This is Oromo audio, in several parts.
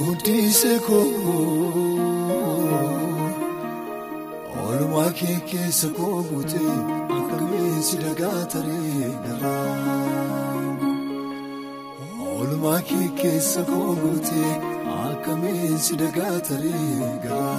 Udiseko Olma keke sako gute akame sidagatare gara Olma keke sako gute akame sidagatare gara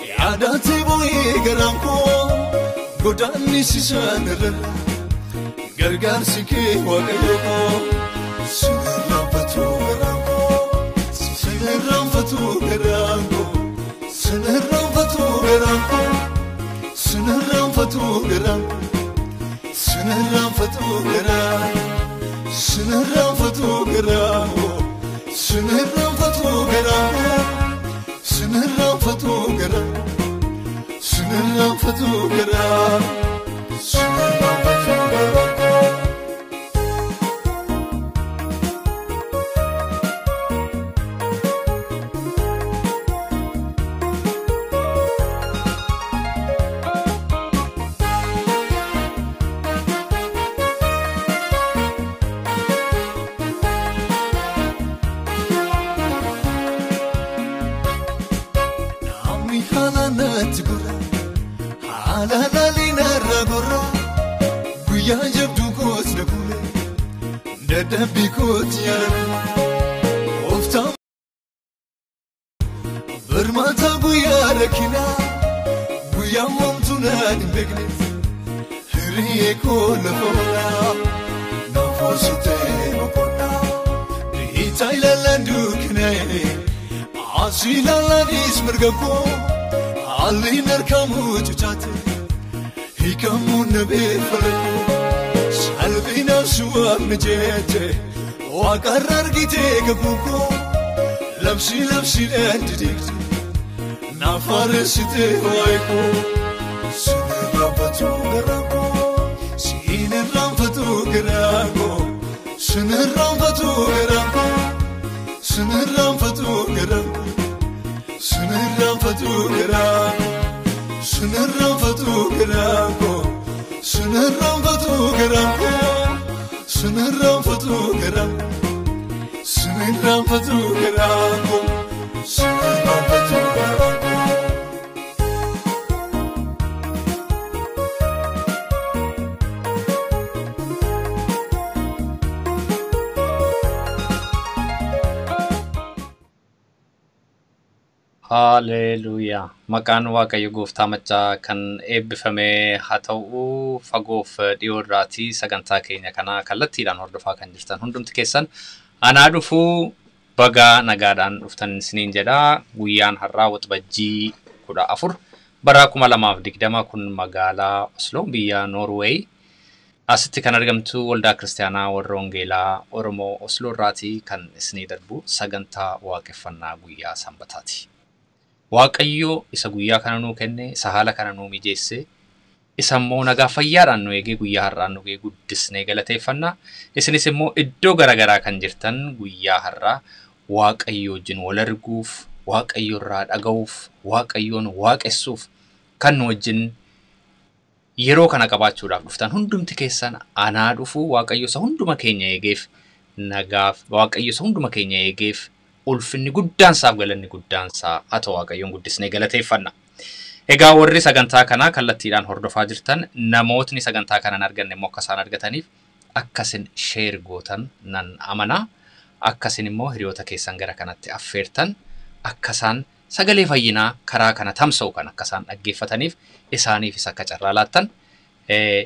Yaadate boye garanko godani sisanera gargaarsi kee waaqayyo sinirraanfatu garanko sinirraanfatu garanko sinirraanfatu garanko sinirraanfatu garanko sinirraanfatu garanko sinirraanfatu garanko sinirraanfatu garanko sinirraanfatu garanko sinirraanfatu garanko sinirraanfatu garanko Aliner kamu cucate, hikamu nabe falako, salvina suam nejete, wakarar gite kabuko, lapsi lendidikte, nafaresite waiko, sinirraanfatu garanko, sinirraanfatu garanko, sinirraanfatu garanko, sinirraanfatu garanko. Sinirraanfatu garanko, sinirraanfatu garanko, sinirraanfatu garanko, sinirraanfatu garanko, sinirraanfatu garanko, sinirraanfatu garanko. Hallelujah. Maqaan waaqayyo gooftaa machaa kan eebbifame haa ta'u fagoof dhiyoorraatii sagantaa keenya kana kallattiidhaan hordofaa kan jirtan hundumti keessan anaa dhufuu baga nagaadhaan dhuftan isiniin jedhaa. Guyyaan har'aa waxbajjii 14 bara 2020 kun magaalaa Oslo biyya Norway asitti kan argamtu waldaa kiristaanaa warra Wangeelaa Oromoo Oslo irraatii kan isinii darbu sagantaa waaqeffannaa guyyaa Sanbataati. Waaqayyo isa guyyaa kana nuu kenne, isa haala kana nuu mijeesse, isa immoo nagaa fayyaadhaan nu eegee guyyaa har'aa nu eegee guddisnee galateeffannaa. Isinis immoo iddoo garaagaraa kan jirtan guyyaa har'aa Waaqayyo wajjin wal arguuf, Waaqayyo irraa dhaga'uuf, Waaqayyoon waaqessuuf kan nu wajjin yeroo kana qabaachuudhaaf dhuftan hundumti keessan anaa dhufu Waaqayyo isa hunduma keenya eegeef nagaaf waaqayyo hunduma keenya eegeef ulfinni guddaan isaaf galanni guddaan isaa haa ta'u waaqayyoon guddisnee galateeffanna. Egaa warri sagantaa kanaa kallattiidhaan hordofaa jirtan namootni sagantaa kanaan arganne immoo akka isaan argataniif akkasin share gootan nan amana. Akkasin immoo hiriyoota keessan gara kanatti affeertan akka isaan sagalee fayyinaa karaa kana tamsa'u kan akka isaan dhaggeeffataniif isaaniifis akka carraa laattan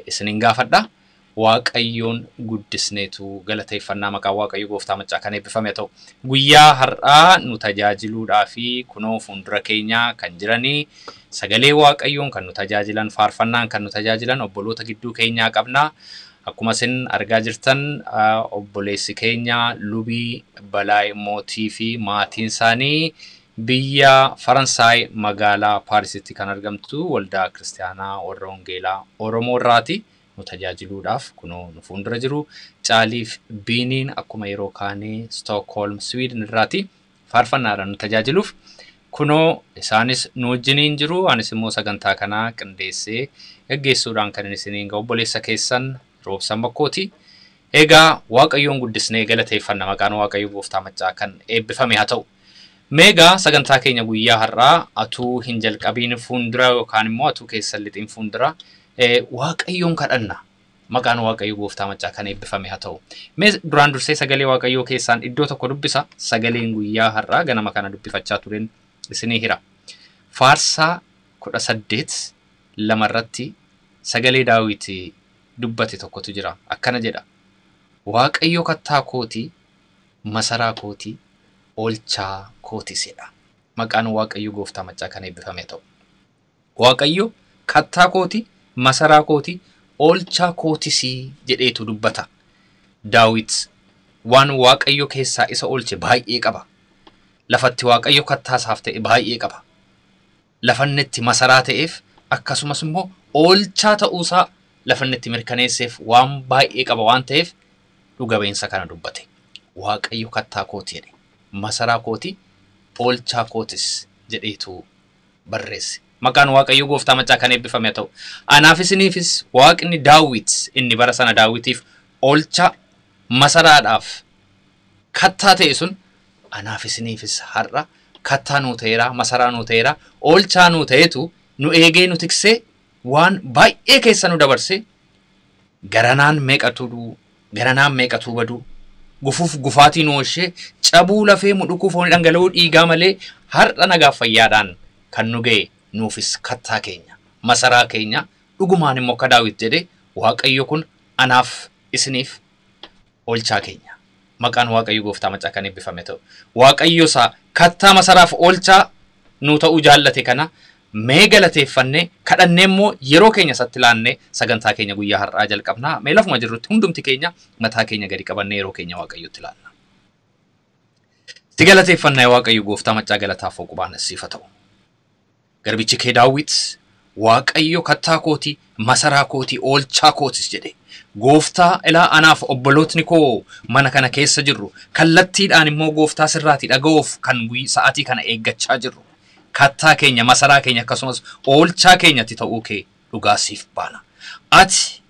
isiniin gaafadha. Waaqayyoon guddisneetu galateeffannaa maqaa waaqayyo gooftaa maccaa kan eebbifame ta'u. Guyyaa har'aa nu tajaajiluudhaa fi kunoo fuuldura keenya kan jiranii sagalee waaqayyoon kan nu tajaajilan faarfannaan kan nu tajaajilan obboloota gidduu keenyaa qabna. Akkuma isin argaa jirtan obboleessi keenya Lubii Balaay Mootii fi maatiin isaanii biyya Faransaay magaalaa Paarisitti kan argamtu waldaa kiristaanaa warra Wangeelaa Oromoo irraati. Nu tajaajiluudhaaf kunoo nu fuuldura jiru. Caaliif Biiniin akkuma yeroo kaanii Stockholm Sweden irraati faarfannaadhaan nu tajaajiluuf kunoo isaanis nu wajjiniin jiru. Anis immoo sagantaa kanaa qindeessee gaggeessuudhaan kan isiniin ga'u obboleessa keessan Roobsan Bakkooti. Egaa waaqayyoon guddisnee galateeffanna maqaan waaqayyo gooftaa maccaa kan eebbifame haa ta'u. Meegaa sagantaa keenya guyyaa har'aa atuu hin jalqabiin fuuldura yookaan immoo atuu keessan lixiin fuuldura waaqayyoon kadhanna maqaan waaqayyo gooftaa maccaa kan eebbifame haa ta'u. Mee duraan dursee sagalee waaqayyoo keessaan iddoo tokko dubbisa. Sagaleen guyyaa har'aa ganama kana dubbifachaa tureen isinii hira. Faarsaa 18 lamarratti sagalee Daawit dubbate tokkotu jira. Akkana jedha. Waaqayyo kattaa kooti, masaraa kooti, oolchaa kootisidha. Maqaan waaqayyo gooftaa maccaa kan eebbifame ta'u. Waaqayyo kattaa kooti, masaraa kooti, oolchaa kootisii jedheetu dubbata. Daawit waan waaqayyo keessaa isa oolche baay'ee qaba. Lafatti waaqayyo kattaa isaaf ta'e baay'ee qaba. Lafannetti masaraa ta'eef akkasumas immoo oolchaa ta'uusaa lafannetti mirkaneesseef waan baay'ee qaba waan ta'eef dhugabeessa kana dubbate. Waaqayyo kattaa kooti jedhe. Masaraa kooti, oolchaa kootis jedheetu barreesse. Maqaan waaqayyo gooftaa maccaa kan eebbifame ta'u. Anaafisiniifis waaqni Daawit inni bara sana Daawitiif oolchaa masaraadhaaf kattaa ta'e sun anaafisiniifis har'a kattaa nuu ta'eera, masaraa nuu ta'eera, oolchaa nuu ta'eetu nu eegee nu tiksee waan baay'ee keessa nu dabarse garanaan meeqatu badu gufuuf gufaatii nu oolchee cabuu lafee mudhukuu foon dhangala'uu dhiigaa malee har'a nagaaf fayyaadhaan kan nu ga'e nuufis kattaa keenya masaraa keenya dhugumaan immoo akka Daawit jedhe waaqayyo kun anaaf isiniif oolchaa keenya. Maqaan waaqayyo gooftaa maccaa kan eebbifame ta'u. Waaqayyo isaa kattaa masaraaf oolchaa nu ta'uu jaallate kana mee galateeffannee kadhannee immoo yeroo keenya isatti laannee sagantaa keenya guyyaa har'aa jalqabnaa. Mee lafuma jirrutti hundumti keenya mataa keenya gadi qabannee yeroo keenya waaqayyotti laanna. Si galateeffannaa waaqayyo gooftaa maccaa galataaf oqubaan siif ta'u. Garbichi kee Daawit waaqayyo kattaa kooti, masaraa kooti, oolchaa kootis jedhe. Gooftaa ilaa anaaf obbolootni koo mana kana keessa jirru kallattiidhaan immoo gooftaa sirraati dhaga'uuf kan sa'aatii kana eeggachaa jirru. Kattaa keenya, masaraa keenya akkasumas oolchaa keenyatti ta'uu kee dhugaasiif baana. Ati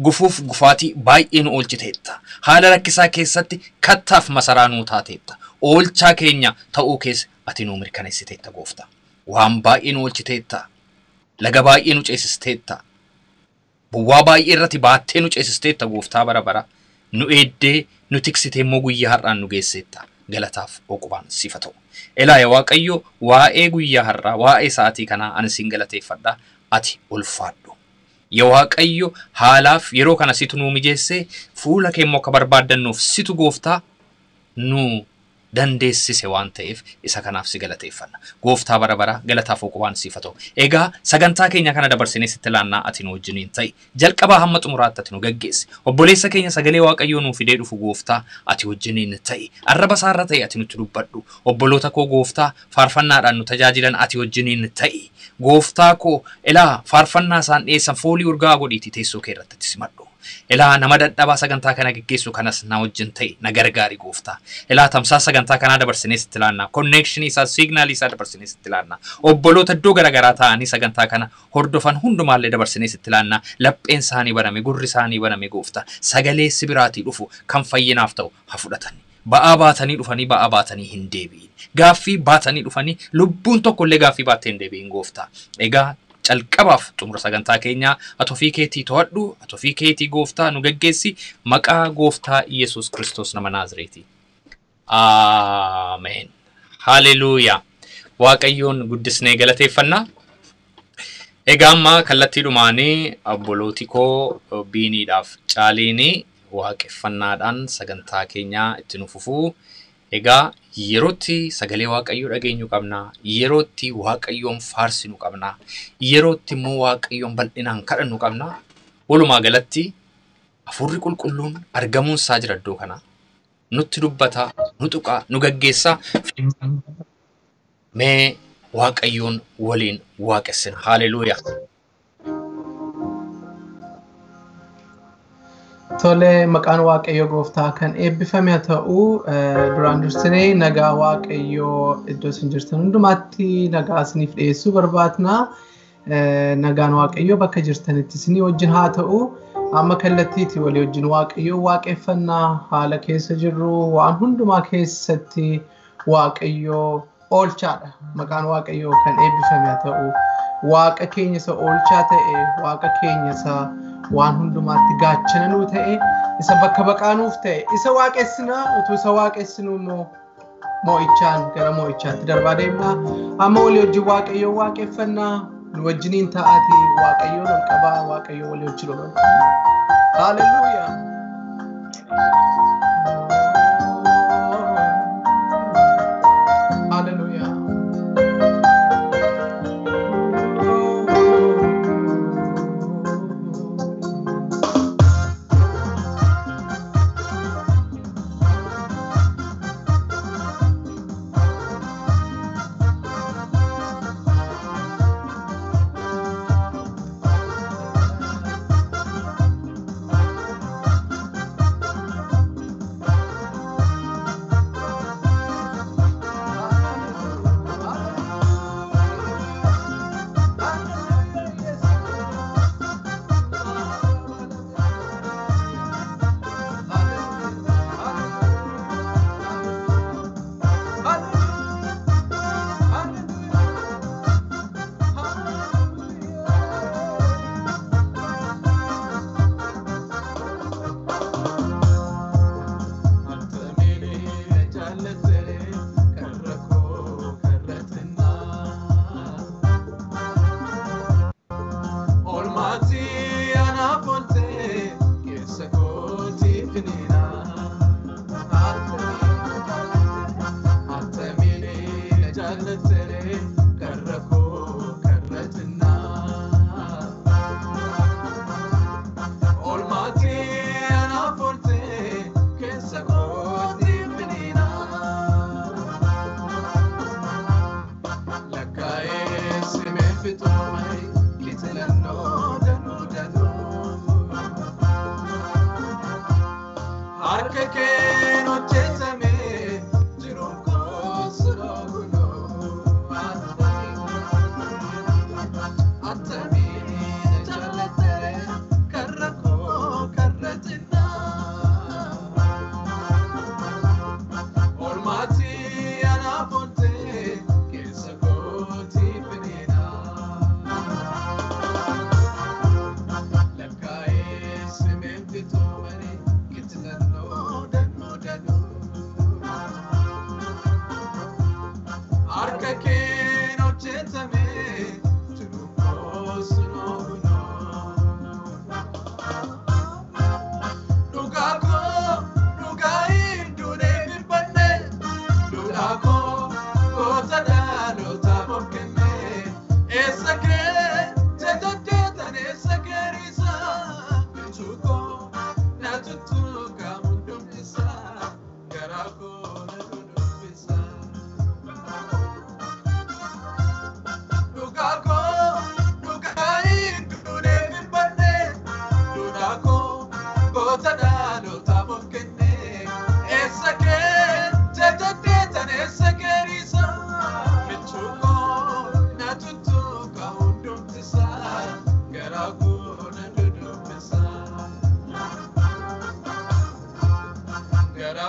gufuuf gufaatii baay'ee nu oolchiteetta. Haala rakkisaa keessatti kattaaf masaraa nuu taateetta. Oolchaa keenya ta'uu keessa ati nuu mirkaneessiteetta gooftaa. Waan baay'ee nu oolchiteetta. Laga baay'ee nu ceesisteetta. Bu'aa baay'ee irratti baattee nu ceesisteetta gooftaa bara bara. Nu eeddee nu tiksitee immoo guyyaa har'aan nu geesseetta. Galataaf oqubaan siif ta'u. Elaa waaqayyo waa'ee guyyaa har'aa waa'ee sa'aatii kanaa ani siin galateeffadha. Ati ulfaadhu. Yaa waaqayyo haalaaf yeroo kana situ nuu mijeessee fuula kee immoo akka barbaaddannuuf situ gooftaa nu dandeessise waan ta'eef isa kanaaf si galateeffanna. Gooftaa bara bara galataaf oqubaan siif ta'u. Egaa sagantaa keenya kana dabarsinee sitti laannaa ati nu wajjiniin ta'i. Jalqabaa hamma xumuraatti ati nu gaggeessi. Obboleessa keenya sagalee waaqayyoo nuu fidee dhufu gooftaa ati wajjiniin ta'i. Arraba isaarra ta'e ati nutti dubbadhu. Obboloota koo gooftaa faarfannaadhaan nu tajaajilan ati wajjiniin ta'i. Gooftaa koo elaa faarfannaa isaan dhiyeessan foolii urgaa godhiitii teessoo kee irratti simadhu. Ilaa nama dadhabaa sagantaa kana geggeessu kanas na wajjin ta'e na gargaari gooftaa. Ilaa tamsaa sagantaa kanaa dabarsinee sitti ilaannaa. Connection isaa signal isaa dabarsinee sitti ilaannaa. Obboloota iddoo garaagaraa ta'anii sagantaa kana hordofan hundumaallee dabarsinee sitti ilaannaa. Lapheen isaanii baname, gurri isaanii baname gooftaa. Sagalee sibiraatii dhufu kan fayyinaaf ta'u haa fudhatan. Ba'aa baatanii dhufanii ba'aa baatanii hin deebiin. Gaaffii baatanii dhufanii lubbuun tokkollee gaaffii baattee hin deebiin gooftaa. Egaa calqabaaf xumura sagantaa keenyaa atofii keetii to'adhu, atofii keetii gooftaa nu geggeessi maqaa gooftaa Yesuus Kiristoos nama Naazreeti. Amen. Haleluuyaa. Waaqayyoon guddisnee galateeffannaa. Egaa amma kallattiidhumaanii obbolooti koo biiniidhaaf caaliinii waaqeffannaadhaan sagantaa keenyaa itti nu fufuu. Egaa yerootti sagalee waaqayyoo dhageenyu qabna, yerootti waaqayyoon faarsinu qabna, yerootti immoo waaqayyoon bal'inaan kadhannu qabna. Walumaa galatti hafuurri qulqulluun argamuun isaa jira iddoo kana. Nutti dubbata, nu tuqa, nu gaggeessa. Mee waaqayyoon waliin waaqessina. Haleluuyaa. Tole maqaan waaqayyo gooftaa kan eebbifame haa ta'u duraan dursinee nagaa waaqayyoo iddoo isin jirtan hundumaatti nagaa isiniif dhiyeessuu barbaadna. Nagaan waaqayyoo bakka jirtanitti isinii wajjin haa ta'u. Amma kallattiitti walii wajjin waaqayyoo waaqeffannaa haala keessa jirru waan hundumaa keessatti waaqayyoo oolchaadha. Maqaan waaqayyoo kan eebbifame haa ta'u. Waaqa keenya isa oolchaa ta'e, waaqa keenya isa waan hundumaatti gaachana nuu ta'e, isa bakka baqaa nuuf ta'e, isa waaqessinaa utuu isa waaqessinuu immoo moo'ichaan gara moo'ichaatti darbaa deemna. Amma walii wajjin waaqayyoo waaqeffannaa nu wajjiniin ta'aatii waaqayyoo ol qabaa, waaqayyoo walii wajjin ol qabaa. Haleluuyaa.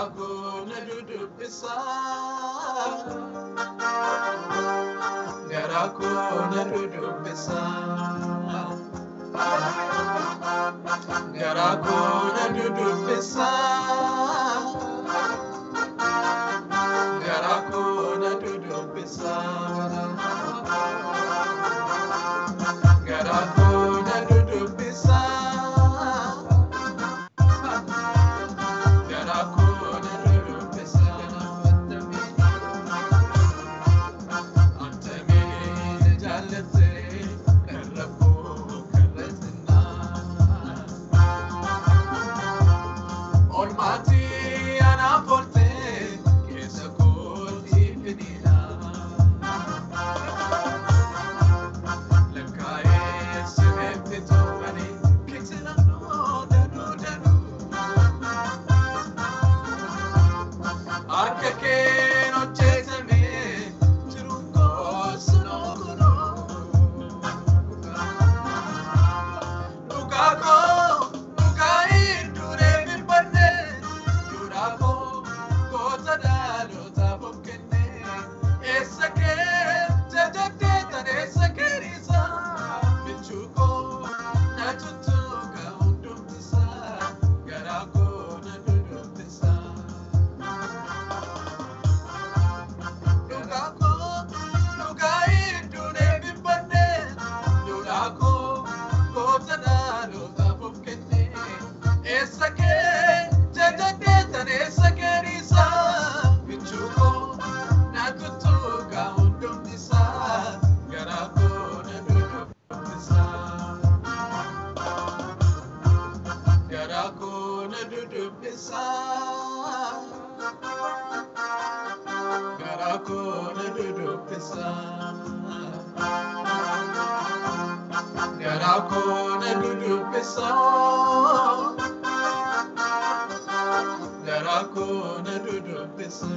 Garako na dudubisa. Garako na dudubisa. Garako na dudubisa. Garako na dudubisa. Garako na dudubisa.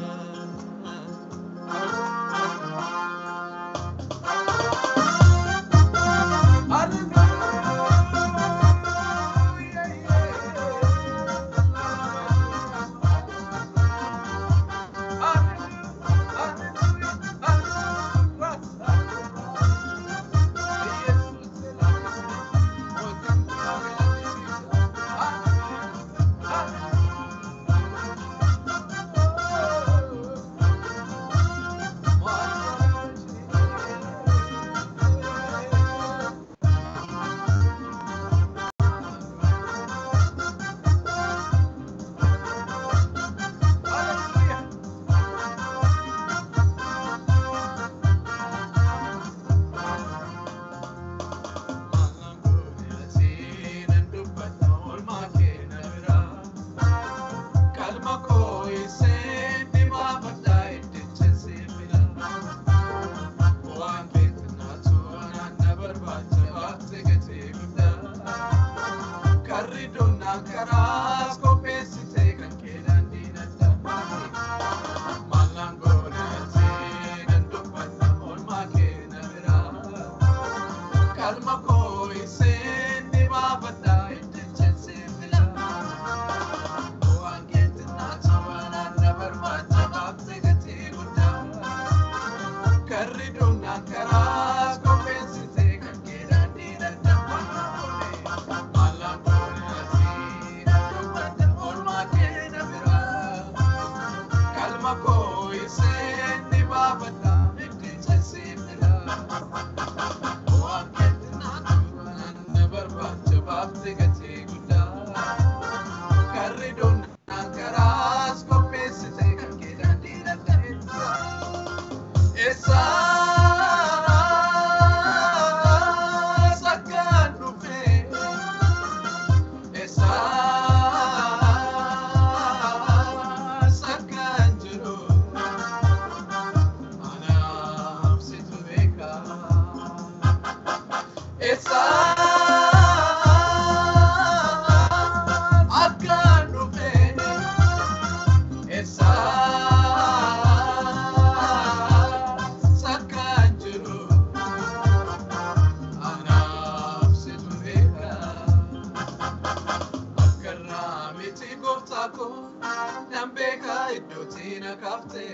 beka iddotina kafte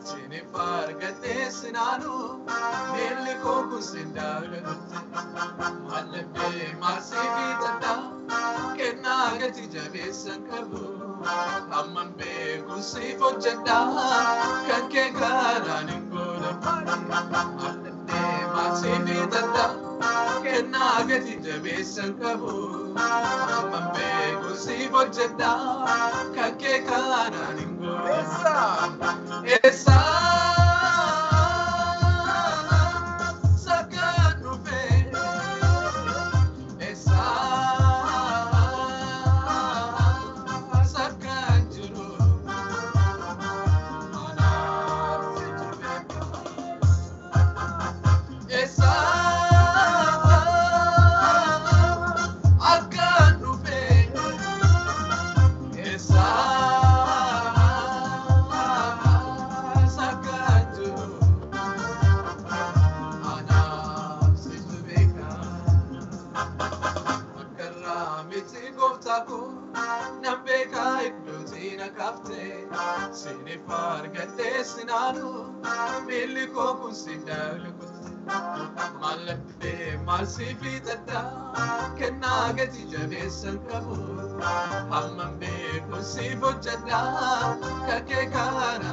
sini fargate sinanu neliko kusindagalutte malbe masifi tada kenna gati jabesan kabu amman be kusifo jada kanke kana ningola malbe masifi tada kenna gati jabesan kabu amman be kusifo jada kanke kana ningola esa sini fargate sinanu miliko kusindalutte malbe malsifi tada kenna gati jabesan kabu amman be kusifo jada kake kana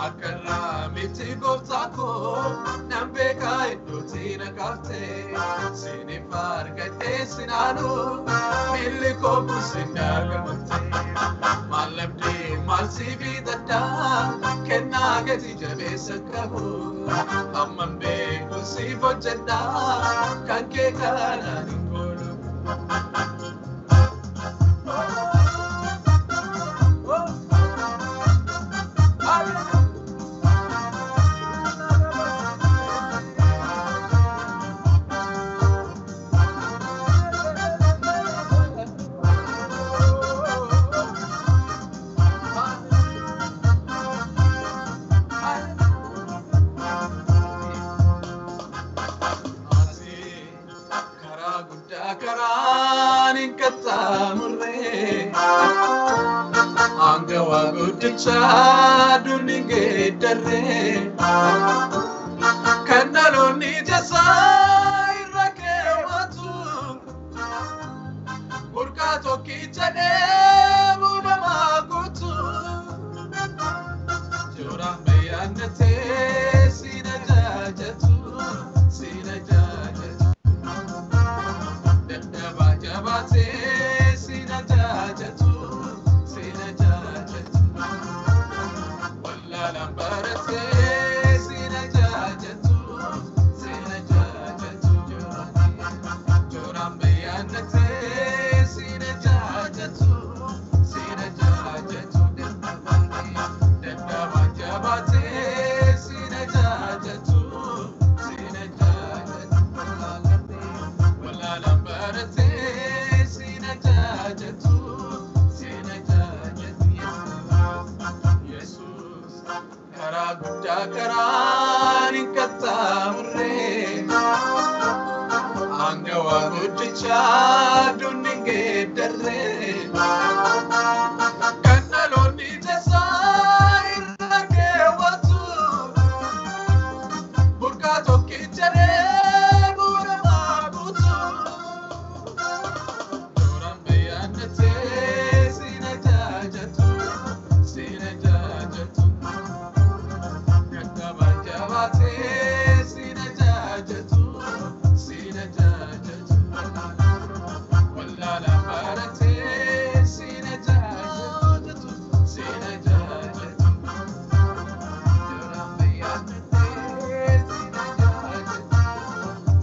akara miti goftako nambe kai dotina kafte sini fargate sinanu miliko kusindalutte malbe malsifi tada kenna gati jabesan kabu amman be kusifo jada kake kana ningolo Cha duninge darre kanaloni jasai rakewatu burkato kichane budama kutu joram beyanate sina jajatu dadaba jabate sina jajatu lambarate sina jajatu joram beyanate sina jajatu dadaba jabate sina jajatu wala lambarate sina jajatu Kara karani katamre angawa gudcha duninge darre kanaloni jasai rakewatu burkato kichare burama butu joram beyanate sina jajatu sina jajatu wala lambarate sina jajatu joram beyanate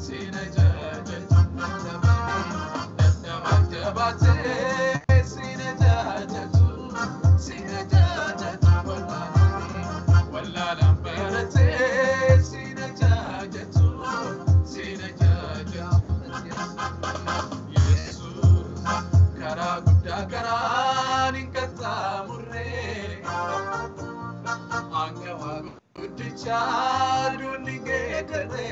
sina jajatu dadaba jabate sina jajatu wala lambarate sina jajatu Jesus kara gudda karani katamure angawa guddicha duninge darre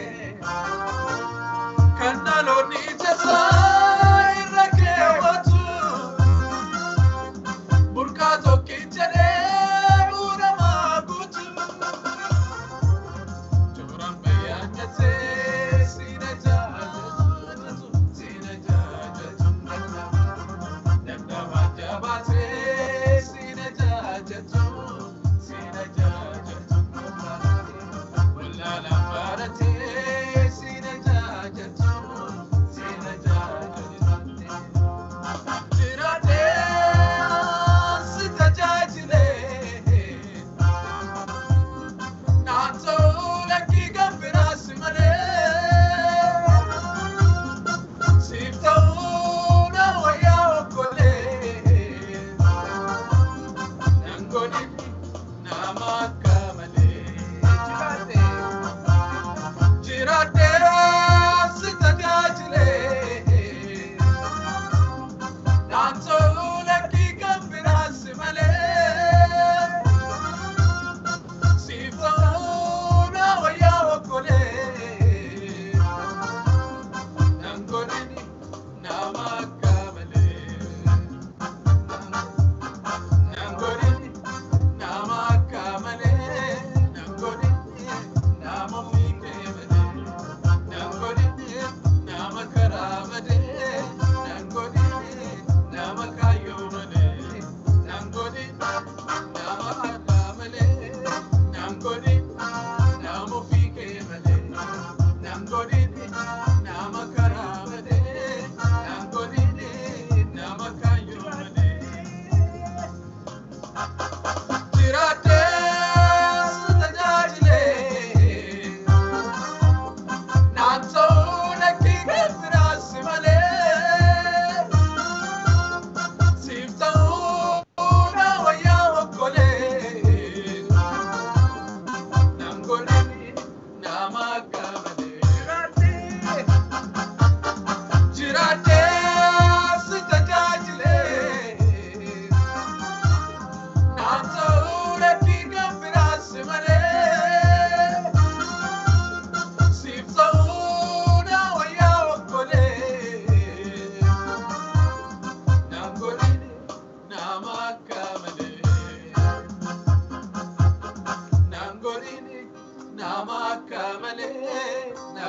kanaloni jasai rakewatu burkato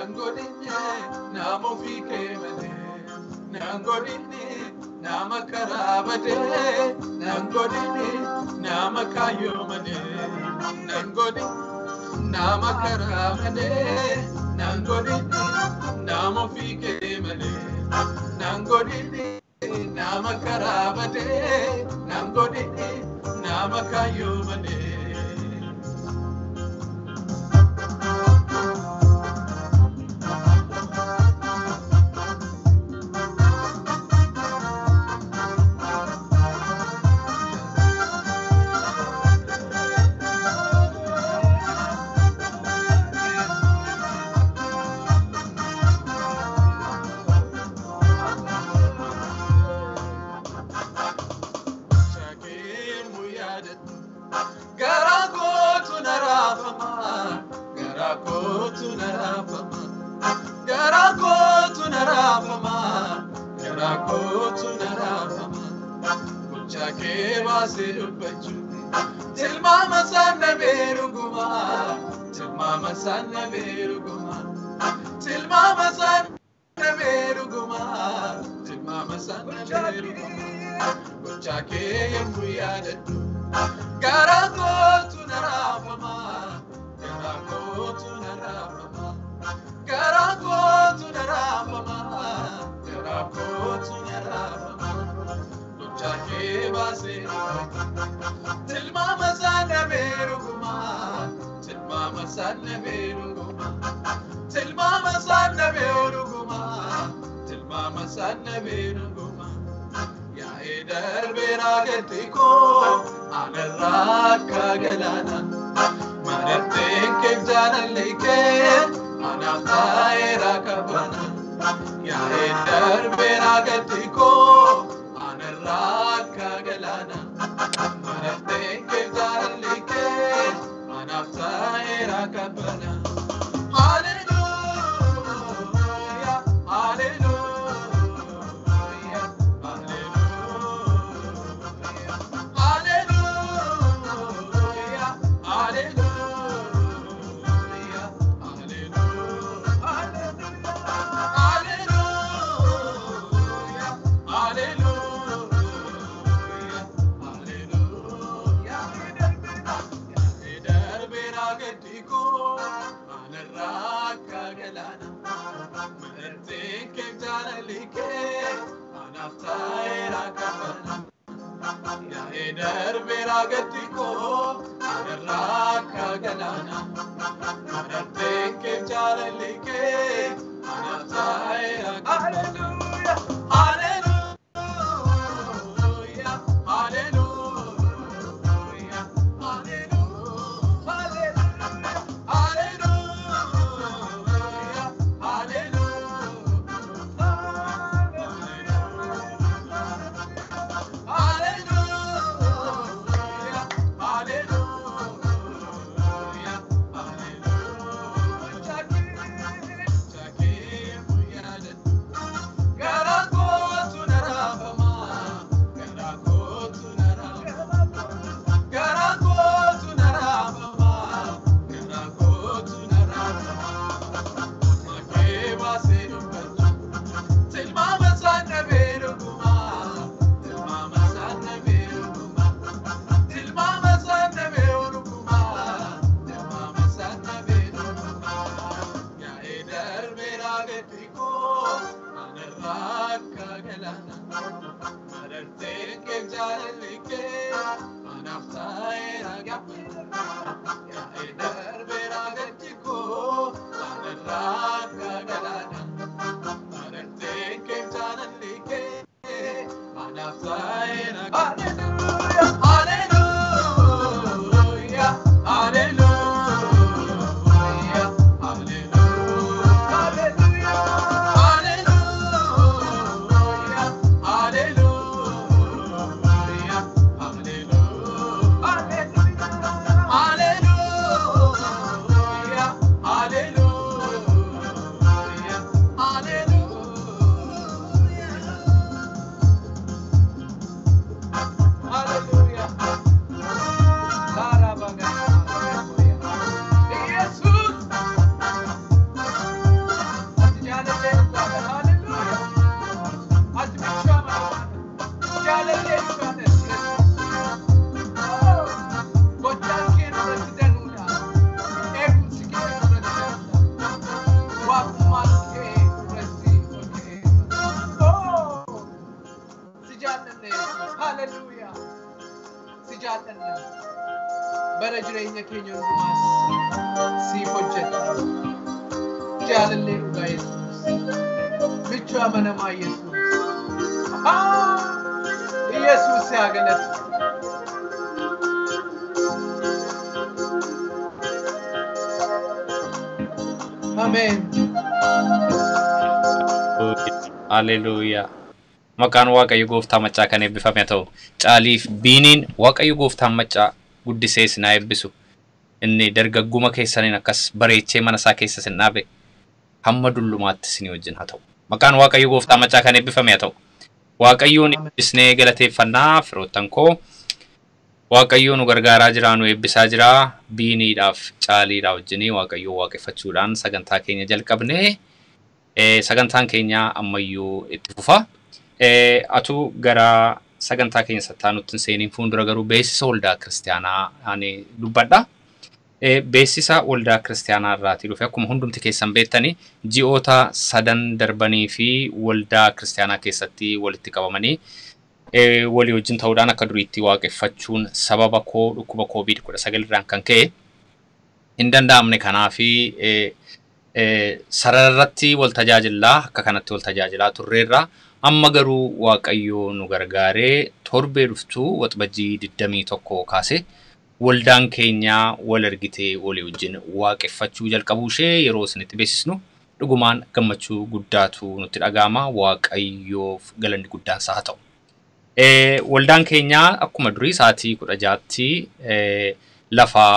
nangodine nama ofike male nangodine nama karabade nangodine nama kayo male nangodine nama karabade nangodine nama ofike male nangodine nama karabade nangodine nama kayo male kadhanna bara jireenya keenya hundumaas siif hojjenna jaalallee dhugaa Yesuus michuu amanamaa Yesuus Yesuus yaa galatu Amen. Hallelujah. Maqaan Waaqayyo Gooftaa Maccaa kan eebbifame haa ta'u. Caaliif Biiniin Waaqayyo Gooftaa Maccaa guddisee isin haa eebbisu. Inni dargagguma keessaniin akkas bareechee mana isaa keessa isin dhaabe hamma dullumaatti isin wajjin haa ta'u. Maqaan Waaqayyo Gooftaa Maccaa kan eebbifame haa ta'u. Waaqayyoon eebbisnee galateeffannaa firoottan koo. Waaqayyo nu gargaaraa jira nu eebbisaa jira Biiniidhaaf Caaliidhaaf wajjin Waaqayyo waaqeffachuudhaan sagantaa keenya jalqabnee sagantaan keenya ammayyuu itti fufa. Atu gara sagantaa keenya sattaanutti seeniin fuuldura garuu beeksisa waldaa kiristaanaa ani dubbadha. Beeksisa waldaa kiristaanaa irraatii dhufe akkuma hundumti keessan beektanii ji'oota 3 darbanii fi waldaa kiristaanaa keessatti walitti qabamanii walii wajjin ta'uudhaan akka duriitti waaqeffachuun sababa dhukkuba COVID-19 irraan kan ka'e hin danda'amne kanaafi sararratti wal tajaajilaa akka kanatti wal tajaajilaa turreerra amma garuu Waaqayyo nu gargaaree torbee dhuftuu waxbajjii 21 kaase waldaan keenya wal argitee walii wajjin waaqeffachuu jalqabuu ishee yeroo isinitti beeksisnu dhugumaan gammachuu guddaatu nutti dhaga'ama Waaqayyoof galanni guddaan isaa haa ta'u. Waldaan keenya akkuma durii sa'aatii 16tti lafa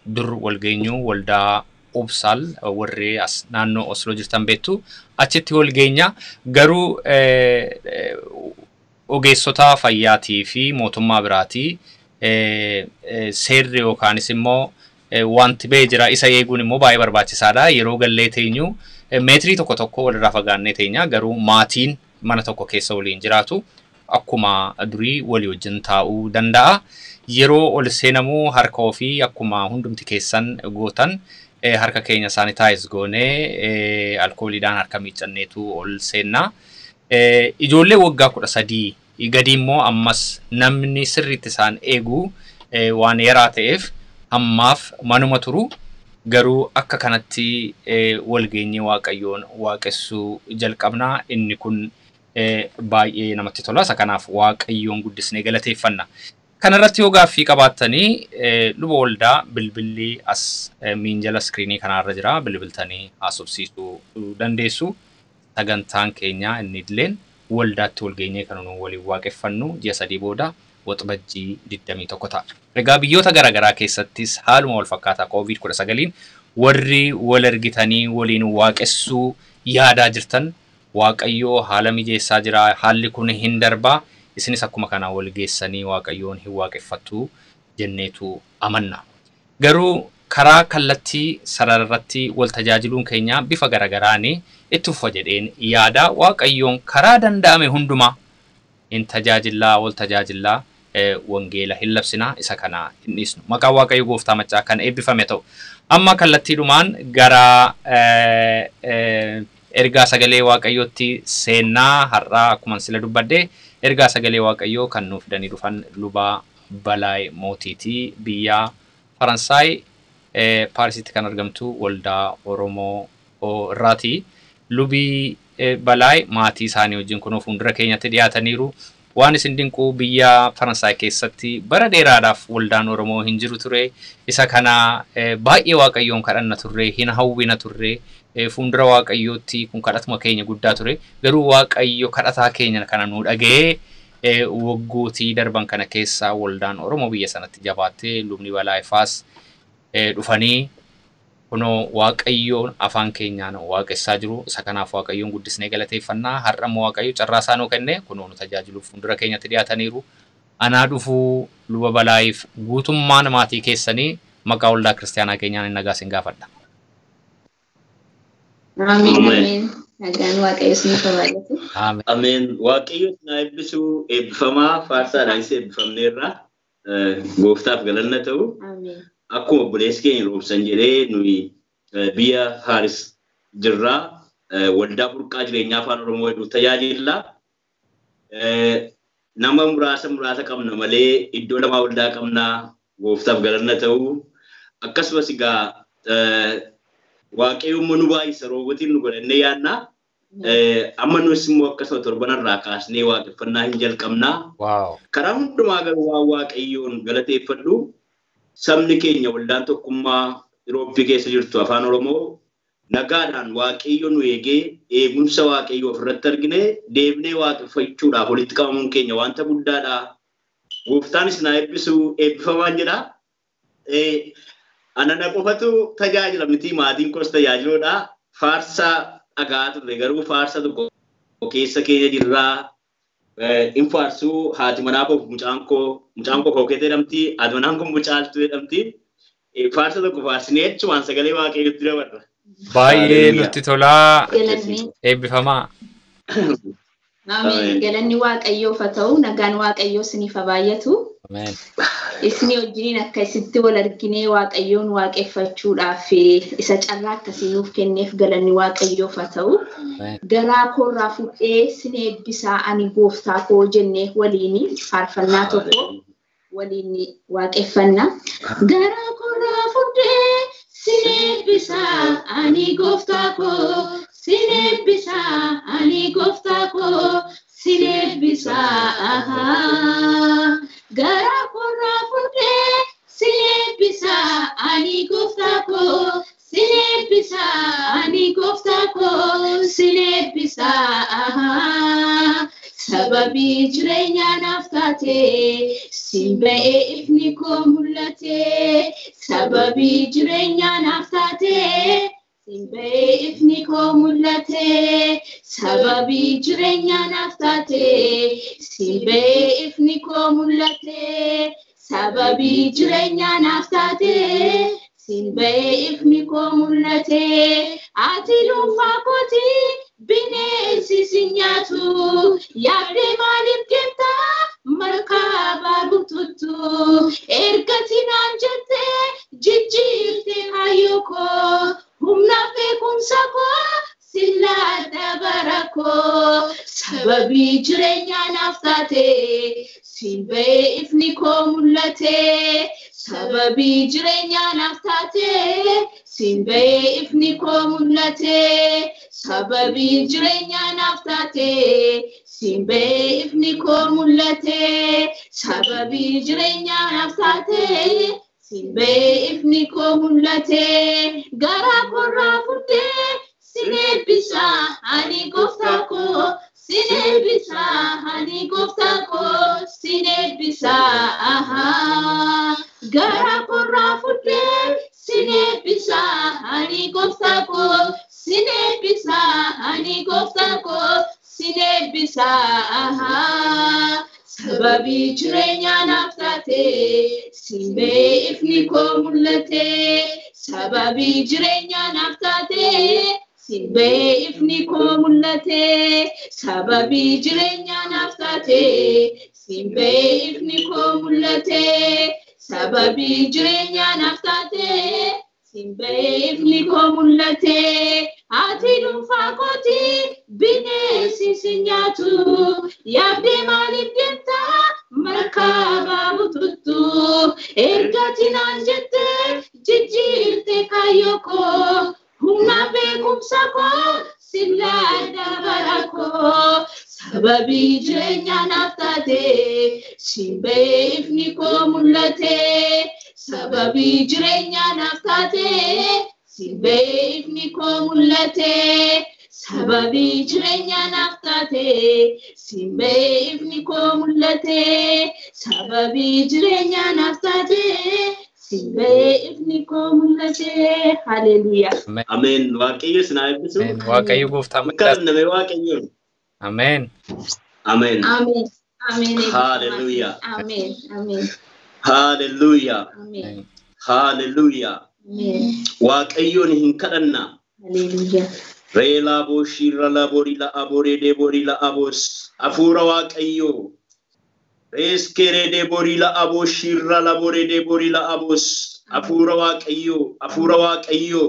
dur walgeenyu waldaa Obsal warri as naannoo Oslo jirtan beektu achitti walgeenya garuu ogeessota fayyaatii fi mootummaa biraatii seerri yookaanis immoo wanti ba'ee jira isa eeguun immoo baay'ee barbaachisaadha yeroo gallee teenyu meetirii tokko walirraa fagaannee teenya garuu maatiin mana tokko keessa waliin jiraatu akkuma durii walii wajjin taa'uu danda'a yeroo ol seenamuu harka ofii akkuma hundumti keessan gootan harka keenya sanitize goonee alkooliidhaan harka miiccanneetu ol seenna ijoollee waggaa 13 gadi immoo ammas namni sirriitti isaan eegu waan yaraa ta'eef ammaaf manuma turu garuu akka kanatti walgeenyee Waaqayyoon waaqessuu jalqabna inni kun baay'ee namatti tola sakanaaf Waaqayyoon guddisnee galateeffanna kanarratti yoo gaaffii qabaattanii luba waldaa bilbilli as minjala screenii kanarra jira bilbiltanii haasofsiisuu dandeessu sagantaan keenya inni illeen waldaatti walgeenyee kan nu waliin waaqeffannu ji'a 3 booda waxbajjii 21 ta'a. Egaa biyyoota garaagaraa keessattis haaluma wal fakkaataa COVID-19 warri wal argitanii waliin waaqessuu yaadaa jirtan Waaqayyo haala mijeessaa jira haalli kun hin darbaa isinis akkuma kana wal geessanii Waaqayyoon hin waaqeffattu jenneetu amanna. Garuu karaa kallattii sararratti wal tajaajiluun keenya bifa garagaraanii itti fufa jedheen yaada Waaqayyoon karaa danda'ame hundumaa hin tajaajilaa wal tajaajilaa wangeela hin labsina isa kana hin dhiisnu. Maqaa Waaqayyo Gooftaa Maccaa kan eebbifame ta'u amma kallattiidhumaan gara ergaa sagalee Waaqayyootti seenaa har'aa akkuma sila dubbadde ergaa sagalee Waaqayyoo kan nuuf fidanii dhufan luba Balaay Mootiitii biyya Faransaay Paarisitti kan argamtu waldaa Oromoo irraati lubi Balaay maatii isaanii wajjin kunuuf fuuldura keenyatti dhiyaataniiru waan isin dinquu biyya Faransaay keessatti bara dheeraadhaaf waldaan Oromoo hin jiru ture isa kana baay'ee Waaqayyoon kadhanna turre hin hawwina turre fuuldura Waaqayyootti kun kadhatuma keenya guddaa ture garuu Waaqayyo kadhataa keenya kana nu dhagee waggootii darban kana keessa waldaan Oromoo biyya sanatti jabaattee lubni Balaayifaas dhufanii kuno Waaqayyoon afaan keenyaan waaqessaa jiru isa kanaaf Waaqayyoon guddisnee galateeffannaa har'a Waaqayyo carraasaa nuu kenne kuno nu tajaajiluuf fuuldura keenyatti dhiyaataniiru anaa dhufuu luba Balaayiif guutummaan maatii keessanii maqaa waldaa kiristaanaa keenyaan nagaa isin gaafadha. Amen. Nagaan Waaqayyo isiniif baay'atu. Amen. Amen. Waaqayyo na eebbisu eebbifamaa faarsaadhaan isa eebbifamneerra gooftaaf galanna ta'u. Amen. Akkuma obboleessi keenya roobsan jedhee nuyi biyya Paaris jirraa waldaa burqaa jireenyaa afaan Oromoo hedduuf tajaajilla. nama muraasa qabna malee iddoo lama waldaa qabna gooftaaf galanna ta'u akkasumas egaa waaqayyo nu baay'isa roobotiin nu godhannee yaadna amma nus immoo akkasuma torbanarraa kaasnee waaqeffannaa hin jalqabna karaa hundumaa garuu waaqayyoon galateeffadhu sabni keenya waldaan tokkummaa Irooppii keessa jirtu afaan Oromoo nagaadhaan waaqayyo nu eegee eegumsa waaqayyo ofirratti argine deebinee waaqeffachuudhaaf walitti qabamuun keenya wanta guddaadha gooftaanis na eebbisu eebbifamaan jedha anana qofatu tajaajila miti maatiin koos tajaajiloodha faarsa dhagaatu garuu faarsa tokko keessa keenya jirraa infaarsu haati manaa koo mucaan koo kookete jedhamti haati manaan koo mucaaltu jedhamti faarsa tokko faarsinee jechuun sagalee waaqayyotti dabarra. Baay'ee nutti tolaa eebbifamaa. Ameen. Galanni waaqayyoof haa ta'u nagaan waaqayyoo isiniif haa baay'atu. Ameen. Isin wajjiniin akka isitti wal arginee waaqayyoon waaqeffachuudhaaf isa carraa akkasii nuuf kenneef galanni waaqayyoof haa ta'u. Garaa koorraa fudhee sin eebbisaa ani gooftaa koo jennee waliin faarfannaa tokko waliin waaqeffanna. Garaa koorraa fudhee sin eebbisaa ani gooftaa koo. Sin eebbisaa ani gooftaa koo. Sin eebbisaa garaa koorraa fudhee sin eebbisaa ani gooftaa koo. Sin eebbisaa ani gooftaa koo. Sin eebbisaa sababii jireenyaa naaf taatee sin ba'ee ifni koo mul'atee sababii jireenyaa naaf taatee sin ba'ee ifni koo mul'atee sababii jireenyaa naaf taatee sin ba'ee ifni koo mul'atee sababii jireenyaa naaf taatee sin ba'ee ifni koo mul'atee ati dhuunfaa kootii bineensi si nyaatu yaabdee maaliif deemtaa markabaa bututtu ergati naan jettee jijjiirtee kaayyoo koo humna beekumsa koo sillaadha bara koo sababii jireenyaa naaf taatee sin ba'ee ifni koo mul'atee sababii jireenyaa naaf taatee sin ba'ee ifni koo mul'atee sababii jireenyaa naaf taatee sin ba'ee ifni koo mul'atee sababii jireenyaa naaf taatee sin ba'ee ifni koo mul'atee garaa koorraa fudhee sin eebbisaa ani gooftaa koo. Sin eebbisaa ani gooftaa koo. Sin eebbisaa garaa koorraa fudhee sin eebbisaa ani gooftaa koo. Sin eebbisaa ani gooftaa koo. Sin eebbisaa sababii jireenyaa naaf taatee sin ba'ee ifni koo mul'atee sababii jireenyaa naaf taatee sin ba'ee ifni koo mul'atee sababii jireenyaa naaf taatee sin ba'ee ifni koo mul'atee sababii jireenyaa naaf taatee sin ba'ee ifni koo mul'atee ati dhuunfaa kootii bineensi si nyaatu yaabdee maaliif deemtaa markabaa bututtu ergati naan jettee jijjiirtee kaayyoo koo humna beekumsa koo sillaadha bara koo sababii jireenyaa naaf taatee sin ba'ee ifni koo mul'atee sababii jireenyaa naaf taatee sin ba'ee ifni koo mul'atee sababii jireenyaa naaf taatee sin ba'ee ifni koo mul'atee sababii jireenyaa naaf taatee sin ba'ee ifni koo mul'atee. Haleluuyaa. Ameen. Waaqayyo sinaa eebbisu. Waaqayyo gooftaa maccaa. Namni waaqayyoon. Ameen. Ameen. Ameen. Ameen. Haleluuyaa. Ameen. Ameen. Haleluuyaa. Ameen. Haleluuyaa. Ameen. Waaqayyoon hin kadhanna. Haleluuyaa. Reela boshira la borila abore de borila abos afura waaqayyo eskere de borila aboshira la bore de borila abos afura waaqayyo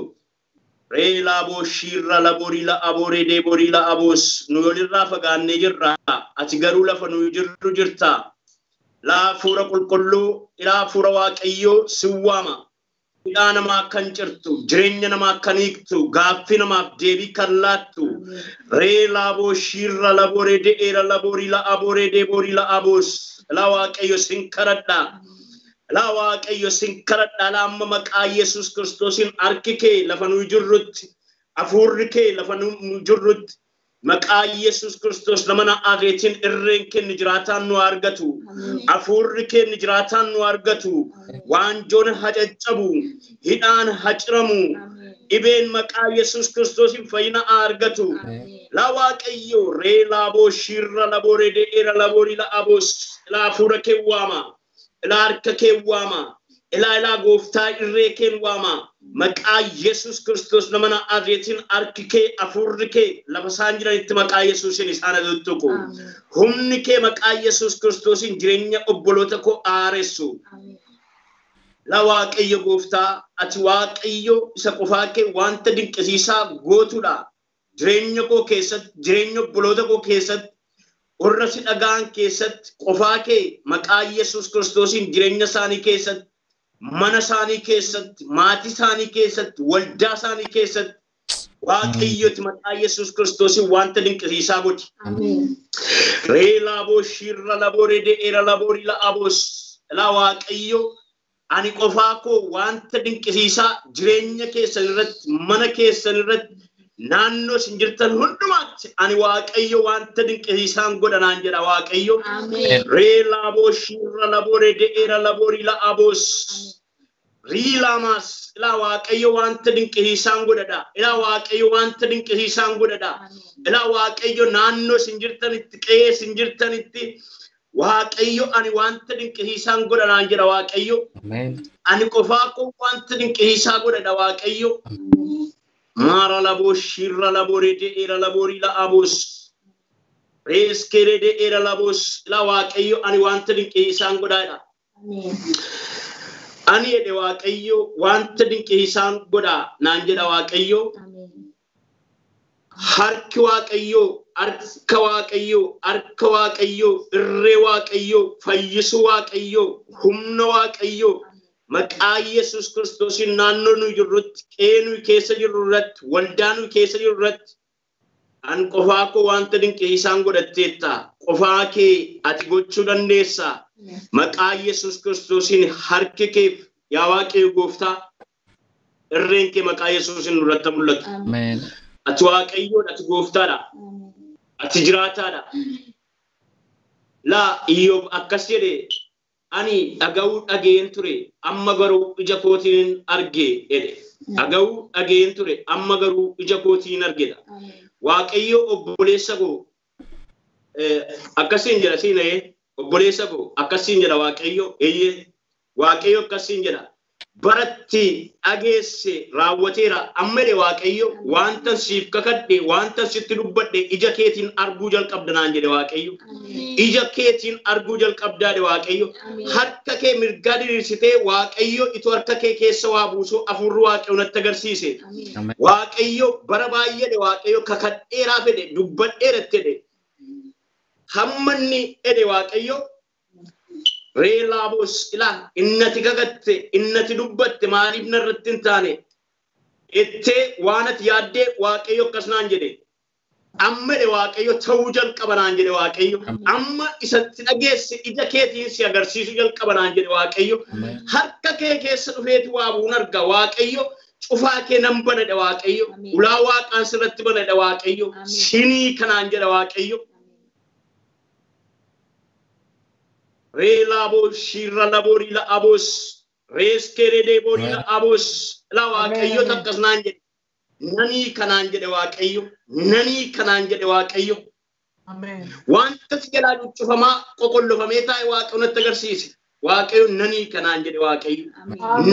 Re labo shirra labori la abore de bori la abos nuyolirra faganne jirra ati garuu lafa nuyi jirru jirta la fura qulqullu ila fura waaqayyo siwama ila nama kan jirtu jireenya nama kan hiiktu gaaffi namaaf deebii kan laattu re labo shirra labore de era labori la abore de bori la abos la waaqayyo sinkaradha la waaqayyo sinkaradha la amma maqaa Yesus Kiristoosin arkike lafa nuyi jirrutti afurrike lafa nuyi jirrutti maqaa Yesus Kristos namana ageetin irreen kenni jiraataan nu argatu afurrike ni jiraataan nu argatu waanjoon hajaccabu hidhaan haciramu ibeen maqaa Yesus Kristosin fayyina argatu la waaqayyo re labo shirra labore de era labori la abos la afurrike waama ila arkake waama ila gooftaa irree keen waama maqaa Yesus Kristos namana ageetin arkike afurrike lafa isaan jiranitti maqaa Yesuusin isaan adottuko humni kee maqaa Yesus Kristosin jireenya obboloota koo aaressu la waaqayyo gooftaa ati waaqayyo isa qofaa kee wanta dinqisiisaa gootudha jireenya koo keessatti jireenya obboloota koo keessatti warra si dhagaan keessatti qofaa kee maqaa Yesus Kristosin jireenya isaanii keessatti mana isaanii keessatti maatii isaanii keessatti waldaa isaanii keessatti waaqayyooti maqaa Yesus Kristosin wanta dinqisiisaa godhi re labo shirra labore de era labori la abos la waaqayyo ani qofaa koo wanta dinqisiisaa jireenya keessan irratti mana keessan irratti naannoo sin jirtan hundumaatti ani waaqayyo wanta dinqisiisaan godhanaan jedha waaqayyo re labo shirra labore de era labori la abos rilamas ila waaqayyo wanta dinqisiisaan godhadha ila waaqayyo wanta dinqisiisaan godhadha ila waaqayyo naannoo sin jirtanitti qe'ee sin jirtanitti waaqayyo ani wanta dinqisiisaan godhanaan jedha waaqayyo ani qofaa koo wanta dinqisiisaa godhadha waaqayyo mara labo shirra labore de era labori la abos reskere de era labos la waaqayyo ani wanta dinqisiisaan godhadha ani ede waaqayyo wanta dinqisiisaan godha naan jedha waaqayyo harki waaqayyo arka waaqayyo irree waaqayyo fayyisu waaqayyo humna waaqayyo maqaa Yesus Kristosin naannoo nu jirrutti qeenu keessa jirrutti waldaanu keessa jirrutti an qofaa koo wanta dinqisiisaan godhatteetta qofaa kee ati gochuu dandeessa maqaa Yesus Kristosin harki keef yaa waaqayyo gooftaa irreen kee maqaa Yesusin nurratti mul'atu amen ati waaqayyo ati gooftaadha ati jiraataadha la Iyyoob akkas jedhe ani dhaga'uu dhageen ture amma garuu ija kootiin arge jedhe dhaga'uu dhageen ture amma garuu ija kootiin argedha waaqayyo obboleessa koo akkasiin jedha siinee obboleessa koo akkasiin jedha waaqayyo eeyyee waaqayyo akkasiin jedha baratti dhageesse raawwateera ammede waaqayyo wanta siif kakadhe wanta sitti dubbadhe ija keetiin arguu jalqabda naan jedhe waaqayyo ija keetiin arguu jalqabdaade waaqayyo harka kee mirgaa diriirsitee waaqayyo itu harka kee keessa waa buusu afurru waaqayyo natti agarsiise waaqayyo bara baay'ee waaqayyo kakadheeraa fedhe dubbadheeratti jedhe hammanni ede waaqayyo re labos ila innati gagatte innati dubbatte maaliif narratti hin taane itte waanati yaadde waaqayyo akkasnaan jedhe amma de waaqayyo ta'uu jalqabanaan jedhe waaqayyo amma isatti dhageesse ija keetiin si agarsiisu jalqabanaan jedhe waaqayyo harka kee keessa dhufeeti waa buun arga waaqayyo cufaa kee nan banadhe waaqayyo ulaa waaqaan sirratti banadhe waaqayyo sinii kanaan jedhe waaqayyo re labo shirra labori la abos reskere de bori la abos la waaqayyo takkasnaan jedhe nani kanaan jedhe waaqayyo nani kanaan jedhe waaqayyo amen wanta sigalaa cufamaa qoqollofamee taa'e waaqayyo natti agarsiise waaqayyo nani kanaan jedhe waaqayyo